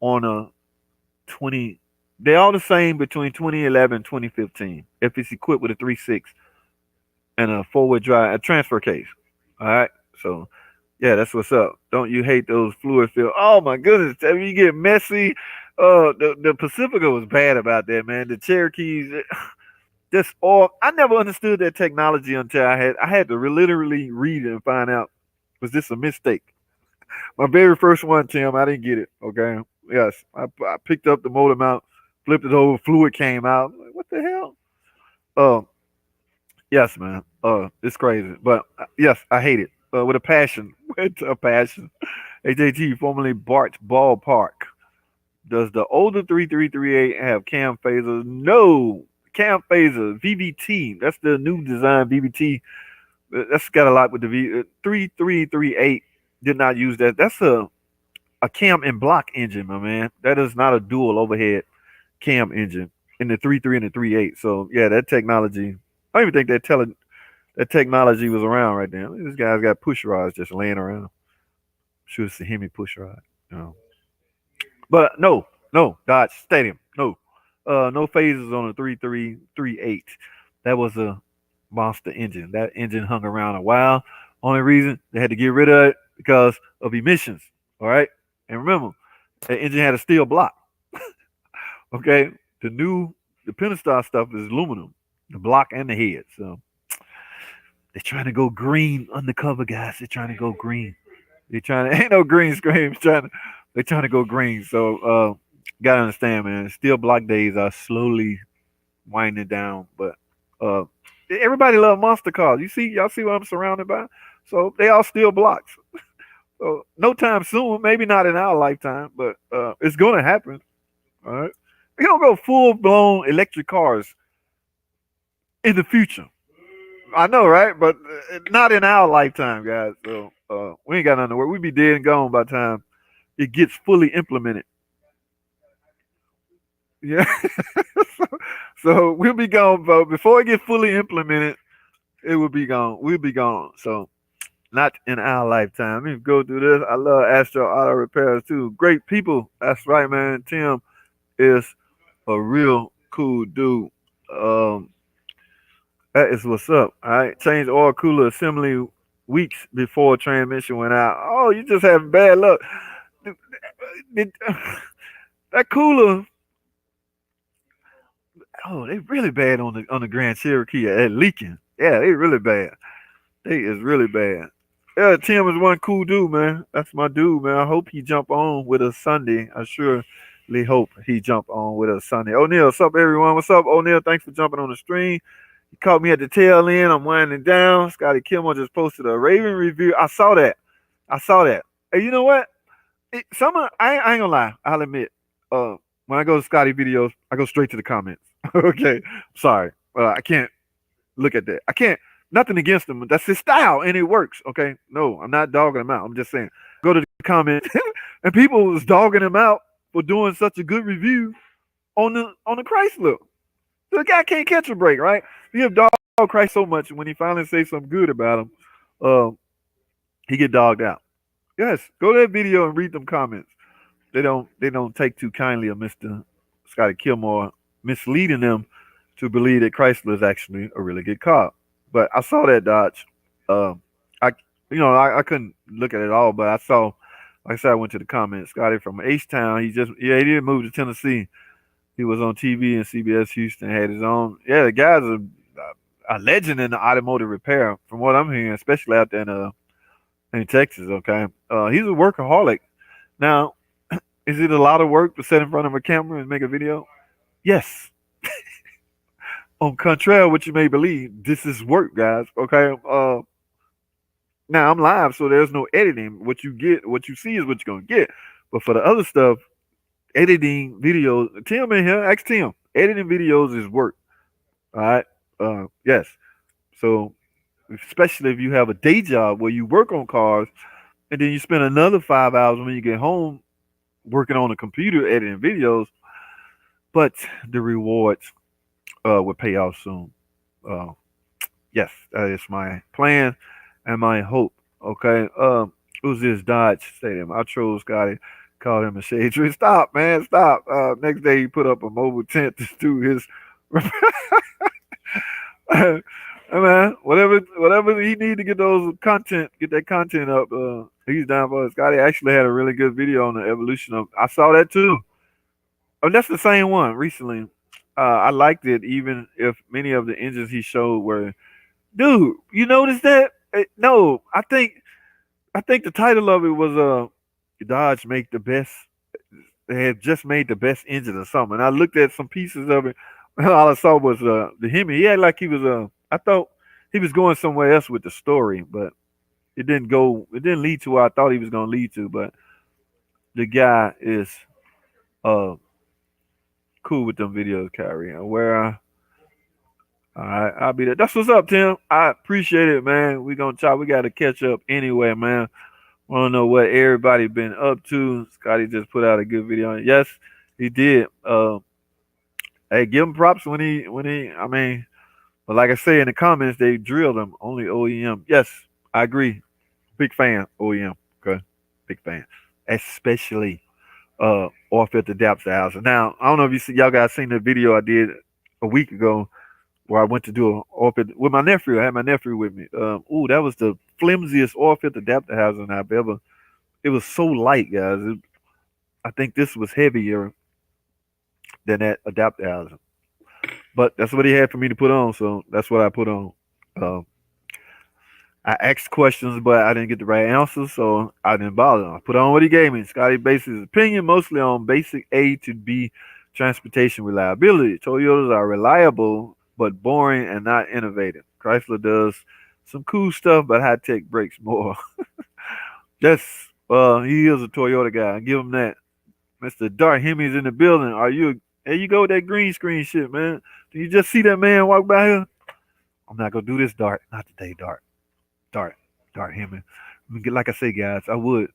on a 20. They're all the same between 2011 and 2015. If it's equipped with a 3.6 and a four-wheel drive, a transfer case. All right. So yeah, that's what's up. Don't you hate those fluid fill? Oh my goodness, you get messy. The Pacifica was bad about that, man. The Cherokees, just all. I never understood that technology until I had to literally read it and find out was this a mistake. My very first one, Tim, I didn't get it. Okay, yes, I picked up the motor mount, flipped it over, fluid came out. I'm like, what the hell? Uh, yes, man. It's crazy, but yes, I hate it with a passion. With a passion. HAT, formerly Bart's Ballpark. Does the older 3338 have cam phasers? No. Cam phaser, VVT. That's the new design VVT. That's got a lot with the 3338 did not use that. That's a cam and block engine, my man. That is not a dual overhead cam engine in the 33 and the 38. So yeah, that technology. I don't even think that technology was around right now. This guy's got push rods just laying around. Sure, it's a Hemi push rod. You know. But no, Dodge Stadium. No phases on the 3338. That was a monster engine. That engine hung around a while. Only reason they had to get rid of it because of emissions. All right. And remember, that engine had a steel block. Okay. The Pentastar stuff is aluminum, the block and the head. So they're trying to go green undercover, guys. They're trying to go green. They're trying to ain't no green screens. They're trying to go green. So gotta understand, man. Steel block days are slowly winding down, but uh everybody love monster cars. Y'all see what I'm surrounded by? So they all steel blocks. So no time soon, maybe not in our lifetime, but it's gonna happen. All right. We don't go full blown electric cars in the future. I know, right? But not in our lifetime, guys. So we ain't got nothing to worry. We be dead and gone by the time it gets fully implemented. Yeah. so, so we'll be gone, but before it gets fully implemented, it will be gone. We'll be gone. So not in our lifetime. Let me go through this. I love Astro Auto Repairs too. Great people. That's right, man. Tim is a real cool dude. Um, that is what's up. All right. Change oil cooler assembly weeks before transmission went out. Oh, you just having bad luck. Did- that cooler. Oh, they really bad on the Grand Cherokee at leaking. Yeah, they really bad. They is really bad. Yeah, Tim is one cool dude, man. That's my dude, man. I hope he jump on with us Sunday. I surely hope he jump on with us Sunday. O'Neil, what's up, everyone? What's up, O'Neil? Thanks for jumping on the stream. He caught me at the tail end. I'm winding down. Scotty Kilmore just posted a raving review. I saw that. I saw that. Hey, you know what? I ain't gonna lie. I'll admit. Uh, when I go to Scotty videos, I go straight to the comments. Okay, sorry. I can't look at that. I can't. Nothing against him. That's his style, and it works. Okay. No, I'm not dogging him out. I'm just saying. Go to the comments, and people was dogging him out for doing such a good review on the Chrysler. The guy can't catch a break, right? You have dog Christ so much, when he finally say something good about him, um, he get dogged out. Yes, go to that video and read them comments. They don't take too kindly of Mr. Scotty Kilmore misleading them to believe that Chrysler is actually a really good car. But I saw that Dodge. Um, I I couldn't look at it all, but I saw. Like I said, I went to the comments. Scotty from H Town. He did move to Tennessee. He was on TV in CBS Houston. Had his own. Yeah, the guy's a legend in the automotive repair, from what I'm hearing, especially out there in Texas. Okay, he's a workaholic. Now, is it a lot of work to sit in front of a camera and make a video? Yes. On contrary, what you may believe, this is work, guys. Okay. Now I'm live, so there's no editing. What you get, what you see, is what you're gonna get. But for the other stuff, editing videos, Tim in here, ask Tim. Editing videos is work. All right. Yes. So, especially if you have a day job where you work on cars, and then you spend another 5 hours when you get home working on a computer editing videos, but the rewards will pay off soon. Uh, yes, that is my plan and my hope. Okay. Who's this Dodge Stadium? I chose Scotty, called him a shade tree. Stop, man, stop. Next day he put up a mobile tent to do his. Hey, man, whatever he need to get that content up. He's down for it. Scotty actually had a really good video on the evolution of. I saw that too. Oh, that's the same one recently. I liked it, even if many of the engines he showed were. Dude, you noticed that? No, I think the title of it was Dodge make the best. They had just made the best engine or something. And I looked at some pieces of it. All I saw was the Hemi. He had like he was I thought he was going somewhere else with the story, but it didn't go. It didn't lead to where I thought he was going to lead to. But the guy is uh cool with them videos, Kyrie. And where all right, I'll be there. That's what's up, Tim. I appreciate it, man. We gonna try. We got to catch up anyway, man. Want to know what everybody been up to? Scotty just put out a good video. Yes, he did. Hey, give him props when he. I mean, but like I say in the comments, they drilled him only OEM. Yes, I agree. Big fan OEM. Okay, big fan, especially oil filter adapter housing. Now I don't know if y'all guys seen the video I did a week ago where I went to do an oil filter with my nephew. I had my nephew with me. That was the flimsiest oil filter adapter housing I've ever. It was so light, guys. I think this was heavier than that adapter housing. But that's what he had for me to put on, so that's what I put on. Um, I asked questions, but I didn't get the right answers, so I didn't bother. I put on what he gave me. Scotty based his opinion mostly on basic A to B transportation reliability. Toyotas are reliable, but boring and not innovative. Chrysler does some cool stuff, but high tech breaks more. Yes, he is a Toyota guy. I give him that. Mr. Dart Hemi's in the building. Are you? There you go with that green screen shit, man. Do you just see that man walk by here? I'm not gonna do this, Dart. Not today, Dart. Dart. Dart Hemi. Like I say, guys, I would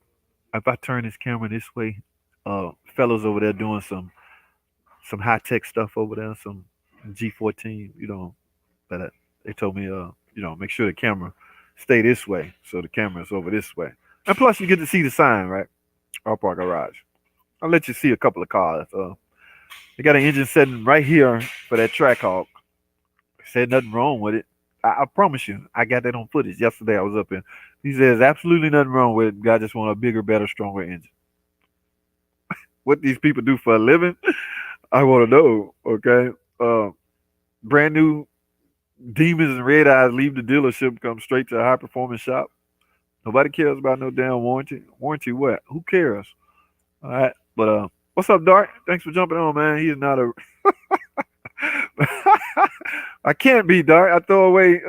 if I turn this camera this way. Fellows over there doing some high tech stuff over there, some G14, But they told me, make sure the camera stay this way, so the camera's over this way. And plus, you get to see the sign, right? Allpar Garage. I'll let you see a couple of cars. They got an engine setting right here for that Trackhawk. Said nothing wrong with it. I promise you, I got that on footage yesterday. I was up in. He says absolutely nothing wrong with it. I just want a bigger, better, stronger engine. What these people do for a living, I want to know. Okay, brand new demons and red eyes leave the dealership, come straight to a high performance shop. Nobody cares about no damn warranty. Warranty what? Who cares? All right, but what's up, Dart? Thanks for jumping on, man. He is not a I can't be dark. I throw away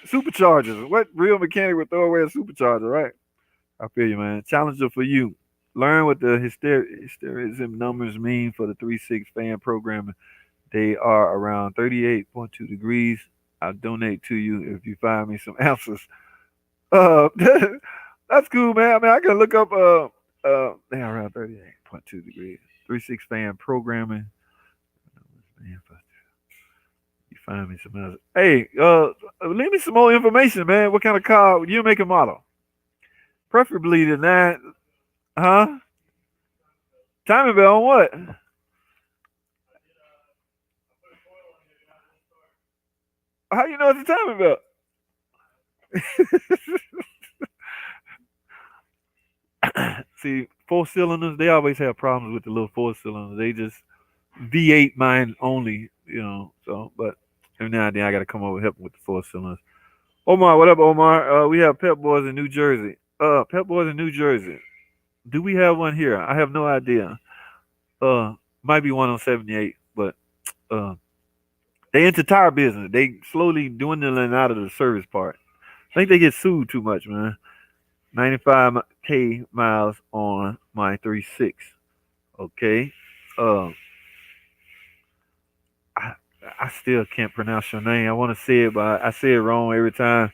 superchargers. What real mechanic would throw away a supercharger, right? I feel you, man. Challenger for you. Learn what the hysterism numbers mean for the 3.6 fan programming. They are around 38.2 degrees. I'll donate to you if you find me some answers. Uh, that's cool, man. I mean, I can look up. They are around 38.2 degrees. 3.6 fan programming. You find me some answers. Hey, leave me some more information, man. What kind of car you make a model? Preferably the nine, huh? Timing belt on what? How you know it's a timing belt? See, four cylinders, they always have problems with the little four cylinders. They just V8 mine only, So, but every now and then I got to come over and help with the four cylinders. Omar, what up, Omar? We have Pep Boys in New Jersey. Pep Boys in New Jersey. Do we have one here? I have no idea. Might be one on 78, but uh, they into tire business. They slowly dwindling out of the service part. I think they get sued too much, man. 95K miles on my 3.6. Okay. Uh, I, I still can't pronounce your name. I want to say it, but I say it wrong every time.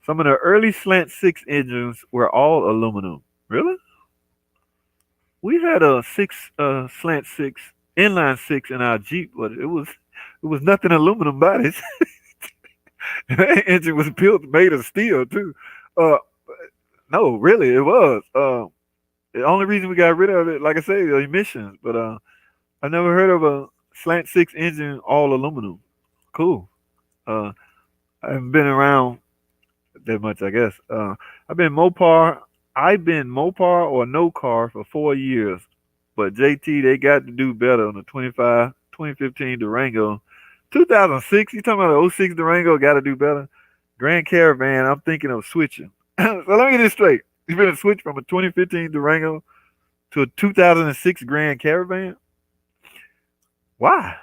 Some of the early slant six engines were all aluminum. Really? We had a six slant six inline six in our Jeep, but it was nothing aluminum bodies. That engine was built made of steel too. Uh, no, really, it was. The only reason we got rid of it, like I say, the emissions. But I never heard of a slant six engine all aluminum. Cool. Uh, I haven't been around that much, I guess. I've been Mopar. I've been Mopar or no car for 4 years. But JT, they got to do better on the 2015 Durango. 2006, you talking about the '06 Durango, got to do better? Grand Caravan, I'm thinking of switching. So let me get this straight. You're going to switch from a 2015 Durango to a 2006 Grand Caravan? Why?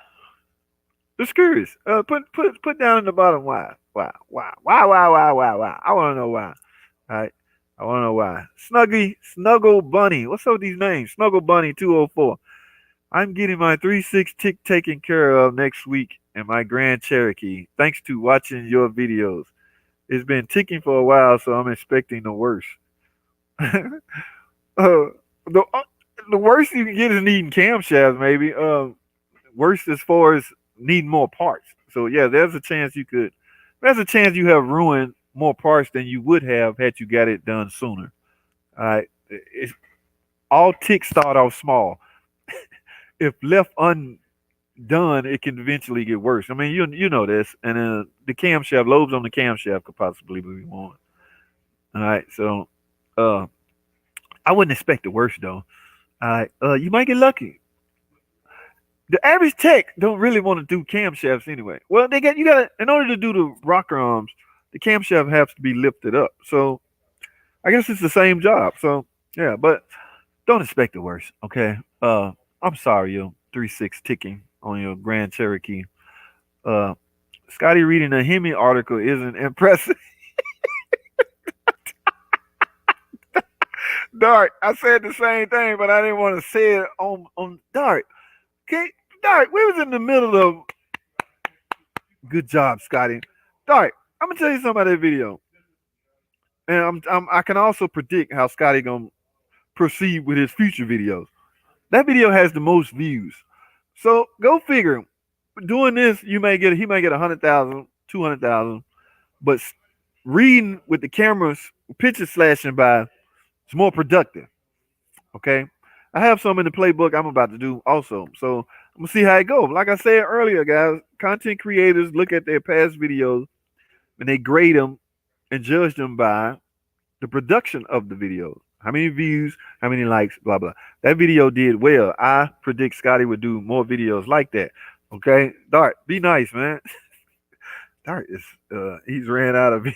Just curious. Put down in the bottom why. Why? I want to know why. All right. I want to know why. Snuggle Bunny. What's up with these names? Snuggle Bunny 204. I'm getting my 3.6 tick taken care of next week in my Grand Cherokee, thanks to watching your videos. It's been ticking for a while, so I'm expecting the worst. uh, the the worst you can get is needing camshafts, maybe. Worst as far as needing more parts. So yeah, there's a chance you have ruined more parts than you would have had you got it done sooner. All right, it's all ticks start off small. If left undone, it can eventually get worse. I mean, you know this, and the camshaft lobes on the camshaft could possibly be one. All right, so uh, I wouldn't expect the worst though. All right, you might get lucky. The average tech don't really want to do camshafts anyway. Well, you gotta in order to do the rocker arms, the camshaft has to be lifted up. So I guess it's the same job. So yeah, but don't expect the worst. Okay. I'm sorry, your 3.6 ticking on your Grand Cherokee. Uh, Scotty reading a Hemi article isn't impressive. Dart, I said the same thing, but I didn't want to say it on Dart. Okay, Dart, we was in the middle of. Good job, Scotty. Dart, I'm gonna tell you something about that video, and I can also predict how Scotty gonna proceed with his future videos. That video has the most views, so go figure. Doing this, he may get 100,000, 200,000, but reading with the cameras, picture slashing by, it's more productive. Okay. I have some in the playbook I'm about to do also. So I'm gonna see how it goes. Like I said earlier, guys, content creators look at their past videos and they grade them and judge them by the production of the videos. How many views, how many likes, blah blah. That video did well. I predict Scotty would do more videos like that. Okay. Dart, be nice, man. Dart is he's ran out of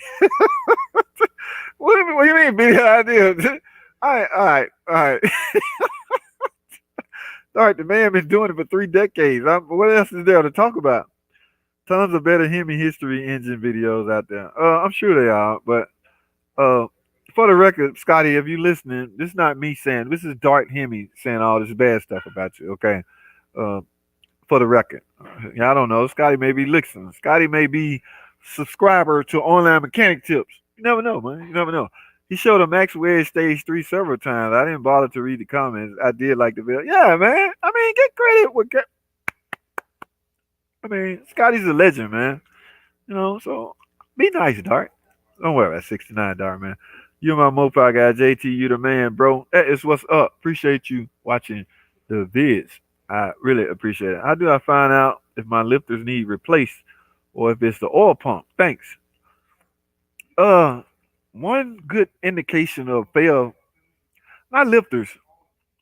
what do you mean video ideas? All right. All right, the man been doing it for 3 decades. What else is there to talk about? tons of better Hemi history engine videos out there. I'm sure they are, but uh, for the record, Scotty, if you listening, this is not me saying. This is Dart Hemi saying all this bad stuff about you. Okay, uh, for the record, yeah, I don't know. Scotty may be listening. Scotty may be subscriber to Online Mechanic Tips. You never know, man. You never know. He showed a Max Wedge Stage 3 several times. I didn't bother to read the comments. I did like the video. Yeah, man. I mean, get credit. I mean, Scotty's a legend, man. So be nice, Dart. Don't worry about 69, Dart, man. You're my mopar guy, JT. You the man, bro. That is what's up. Appreciate you watching the vids. I really appreciate it. How do I find out if my lifters need replaced or if it's the oil pump? Thanks. Uh, One good indication of fail, not lifters,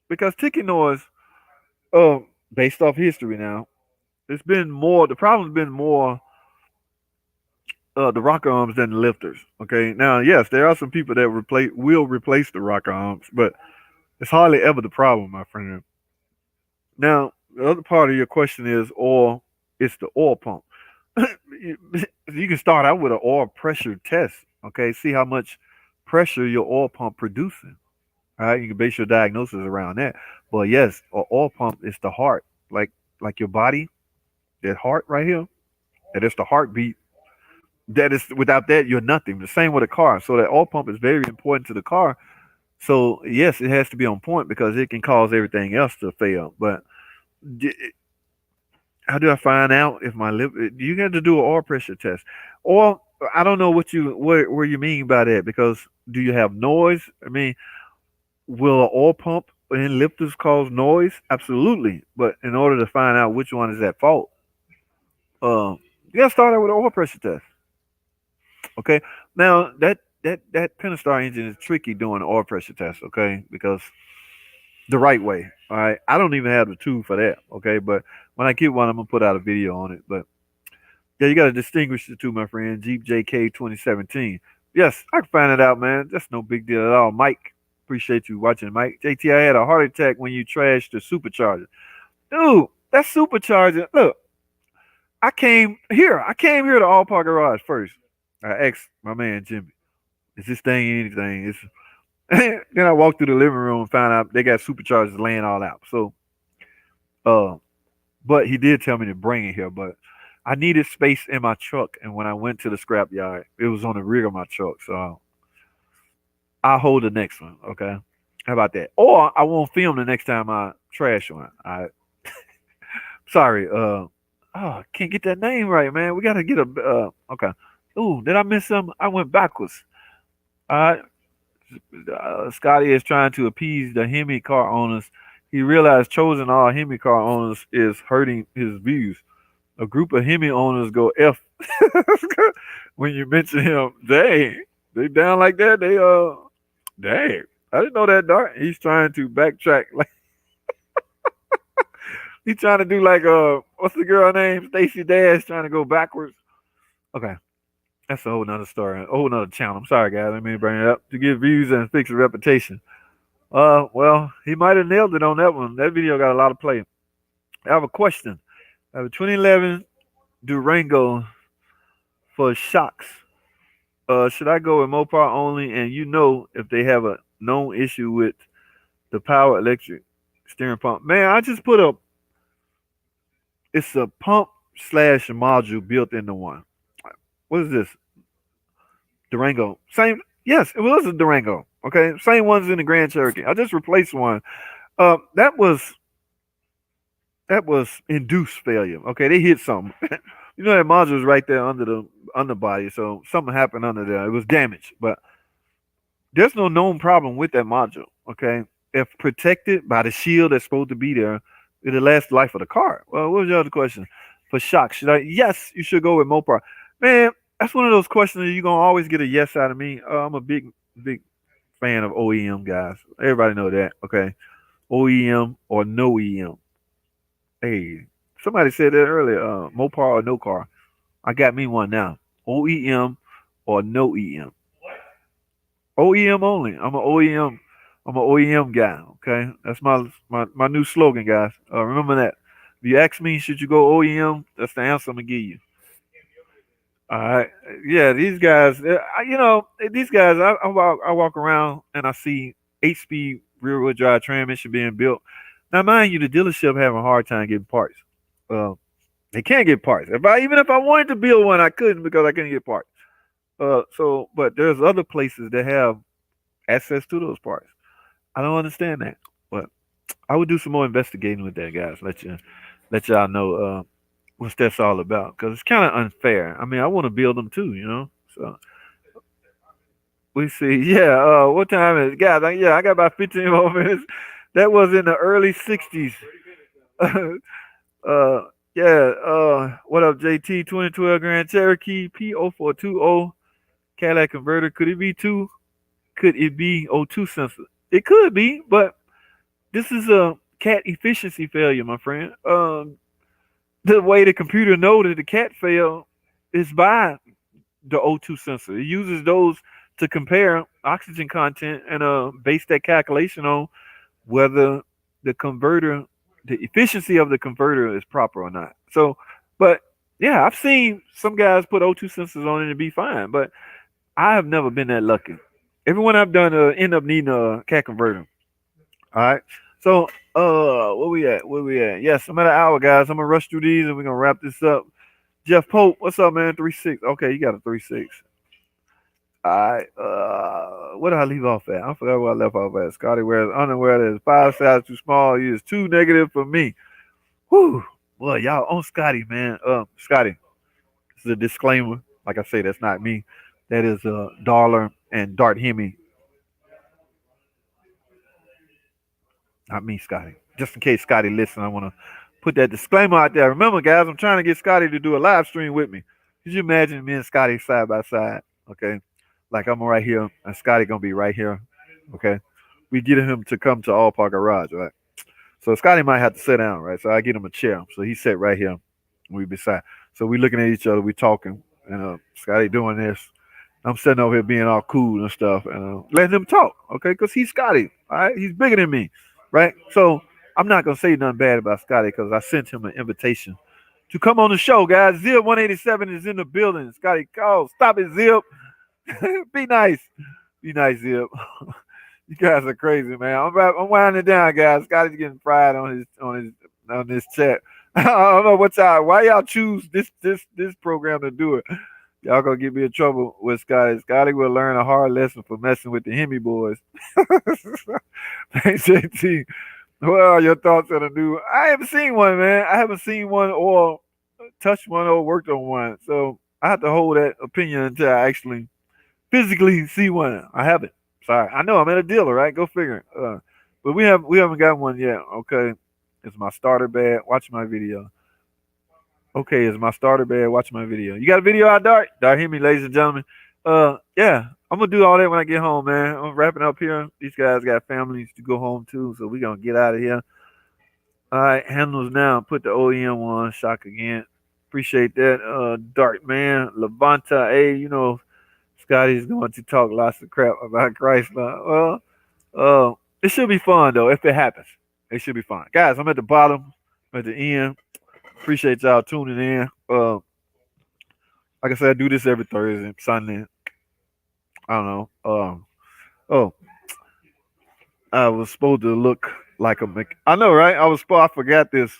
because ticking noise, uh, based off history now, it's been more. The problem's been more the rocker arms than the lifters. Okay, now yes, there are some people that will replace the rocker arms, but it's hardly ever the problem, my friend. Now the other part of your question is oil. It's the oil pump. You can start out with an oil pressure test. Okay, see how much pressure your oil pump producing. All right, you can base your diagnosis around that. But yes, an oil pump is the heart, like your body, that heart right here. That is the heartbeat. That is without that you're nothing. The same with a car. So that oil pump is very important to the car. So yes, it has to be on point because it can cause everything else to fail. But how do I find out if my liver? You got to do an oil pressure test, or I don't know where you mean by that because do you have noise? I mean, will an oil pump and lifters cause noise? Absolutely, but in order to find out which one is at fault, you got to start out with an oil pressure test. Okay, now that Pentastar engine is tricky doing an oil pressure test. Okay, because the right way. All right. I don't even have the tool for that. Okay. But when I get one, I'm going to put out a video on it. But yeah, you got to distinguish the two, my friend. Jeep JK 2017. Yes, I can find it out, man. That's no big deal at all. Mike, appreciate you watching, Mike. JT, I had a heart attack when you trashed the supercharger. Dude, that supercharger, look, I came here to Allpar Garage first. I asked my man Jimmy, is this thing anything? Then I walked through the living room and found out they got superchargers laying all out. So, uh, but he did tell me to bring it here. But I needed space in my truck, and when I went to the scrap yard, it was on the rear of my truck. So I'll hold the next one. Okay, how about that? Or I won't film the next time I trash one. I sorry. Can't get that name right, man. We gotta get a. Okay. Ooh, did I miss some? I went backwards. All right. Scotty is trying to appease the Hemi car owners. He realized chosen all Hemi car owners is hurting his views. A group of Hemi owners go F when you mention him. Dang, they down like that. Dang. I didn't know that, Dart. He's trying to backtrack. Like he's trying to do like what's the girl name? Stacy Dash trying to go backwards. Okay. That's a whole nother story, a whole nother channel. I'm sorry, guys. I mean to bring it up to get views and fix a reputation. Well, he might have nailed it on that one. That video got a lot of play. I have a question. I have a 2011 Durango for shocks. Should I go with Mopar only? And if they have a known issue with the power electric steering pump. Man, I just put it's a pump slash module built into one. What is this? Durango. Same. Yes, it was a Durango. Okay, same ones in the Grand Cherokee. I just replaced one. That was induced failure. Okay, they hit something. That module is right there under the underbody, so something happened under there. It was damaged, but there's no known problem with that module. Okay, if protected by the shield that's supposed to be there, it'll last the life of the car. Well, what was your other question? For shock, should I? Yes, you should go with Mopar. Man, that's one of those questions that you're gonna always get a yes out of me. I'm a big fan of OEM guys. Everybody know that. Okay, OEM or no EM. Hey, somebody said that earlier. Mopar or no car. I got me one now. OEM or no EM. OEM only. I'm an OEM. I'm an OEM guy. Okay, that's my new slogan, guys. Remember that. If you ask me, should you go OEM? That's the answer I'm gonna give you. All right. Yeah, these guys, these guys, I walk around and I see 8-speed rear wheel drive transmission being built. Now, mind you, the dealership having a hard time getting parts. Uh, they can't get parts. Even if I wanted to build one, I couldn't because I couldn't get parts. But there's other places that have access to those parts. I don't understand that, but I would do some more investigating with that, guys. Let y'all know what's that's all about because it's kind of unfair. I mean, I want to build them too, you know. So we see. Yeah. What time is it? Guys? Yeah, I got about 15 more minutes. That was in the early '60s. uh, yeah. What up, JT? 2012 Grand Cherokee P0420 Cadillac converter. Could it be two? Could it be O2 sensor? It could be, but this is a cat efficiency failure, my friend. The way the computer know that the cat failed is by the O2 sensor. It uses those to compare oxygen content and base that calculation on whether the converter, the efficiency of the converter is proper or not. So, but yeah, I've seen some guys put O2 sensors on it and be fine, but I have never been that lucky. Everyone I've done end up needing a cat converter. All right. So, where we at? Where we at? Yes, I'm at an hour, guys. I'm gonna rush through these and we're gonna wrap this up. Jeff Pope, what's up, man? 3.6. Okay, you got a 3.6. All right. What did I leave off at? I forgot where I left off at. Scotty wears underwear that is 5 sizes too small. He is too negative for me. Whew. Well, y'all on Scotty, man. Scotty, this is a disclaimer. Like I say, that's not me. That is Darler and Dart Hemi. Not me, Scotty. Just in case Scotty listen, I want to put that disclaimer out there. Remember, guys, I'm trying to get Scotty to do a live stream with me. Could you imagine me and Scotty side by side? Okay, like I'm right here and Scotty gonna be right here. Okay, we get him to come to Allpar Garage, right? So Scotty might have to sit down, right? So I get him a chair, so he sit right here. We beside. So we looking at each other, we talking, and Scotty doing this. I'm sitting over here being all cool and stuff, and letting him talk, okay? Because he's Scotty, all right? He's bigger than me, right? So I'm not gonna say nothing bad about Scotty because I sent him an invitation to come on the show, guys. Zip 187 is in the building. Scotty, call, stop it, Zip. Be nice, Zip. You guys are crazy, man. I'm winding down, guys. Scotty's getting fried on this chat. I don't know why y'all choose this program to do it. Y'all gonna get me in trouble with Scotty. Scotty will learn a hard lesson for messing with the Hemi boys. Thanks, JT. What are your thoughts on the new? I haven't seen one, man. I haven't seen one or touched one or worked on one. So I have to hold that opinion until I actually physically see one. I haven't. Sorry. I know I'm at a dealer, right? Go figure. But we haven't got one yet. Okay. It's my starter bed. Watch my video. Okay, it's my starter bed. Watch my video. You got a video out, Dart? Dart, hear me, ladies and gentlemen. Yeah, I'm gonna do all that when I get home, man. I'm wrapping up here. These guys got families to go home to, so we gonna get out of here. All right, handles now. Put the OEM on. Shock again. Appreciate that, Dart man. Levanta, hey, Scotty's going to talk lots of crap about Chrysler. Well, it should be fun though. If it happens, it should be fun, guys. I'm at the bottom, at the end. Appreciate y'all tuning in. Like I said, I do this every Thursday, Sunday. I don't know. Oh, I was supposed to look like a I know, right? I forgot this.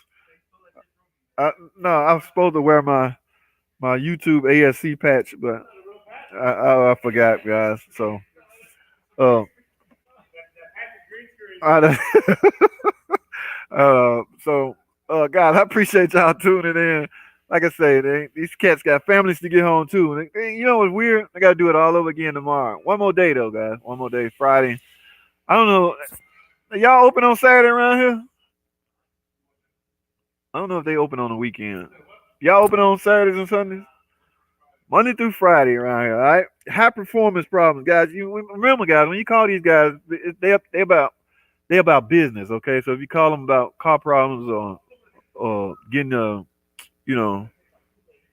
No, I was supposed to wear my YouTube ASC patch, but I forgot, guys. So, uh, I, so, guys, I appreciate y'all tuning in. Like I say, these cats got families to get home too. You know what's weird? I got to do it all over again tomorrow. One more day though, guys. One more day, Friday. I don't know. Y'all open on Saturday around here? I don't know if they open on the weekend. Y'all open on Saturdays and Sundays? Monday through Friday around here, all right? High performance problems, guys. You remember, guys, when you call these guys, they about business, okay? So if you call them about car problems or getting you know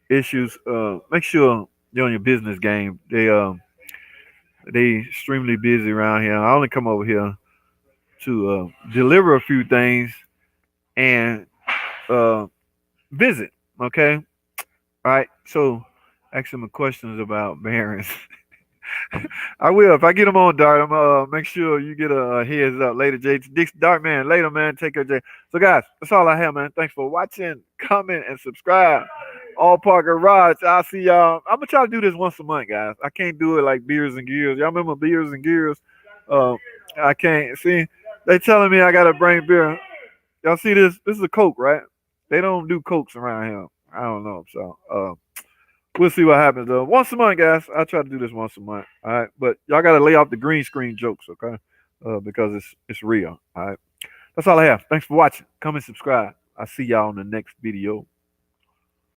issues, make sure you're on your business game. They extremely busy around here. I only come over here to deliver a few things and visit. Okay, all right. So Ask him questions about bearings. I will. If I get them on, Dart, I'm make sure you get a heads up later, Jay. Dart, man, later, man. Take care, Jay. So, guys, that's all I have, man. Thanks for watching, comment, and subscribe. Allpar Garage. I'll see y'all. I'm gonna try to do this once a month, guys. I can't do it like Beers and Gears. Y'all remember Beers and Gears? Uh, I can't see. They telling me I gotta bring beer. Y'all see this? This is a Coke, right? They don't do Cokes around here. I don't know. So, we'll see what happens though. Once a month, guys. I try to do this once a month. All right, but y'all gotta lay off the green screen jokes, okay? Because it's real. All right. That's all I have. Thanks for watching. Come and subscribe. I'll see y'all in the next video.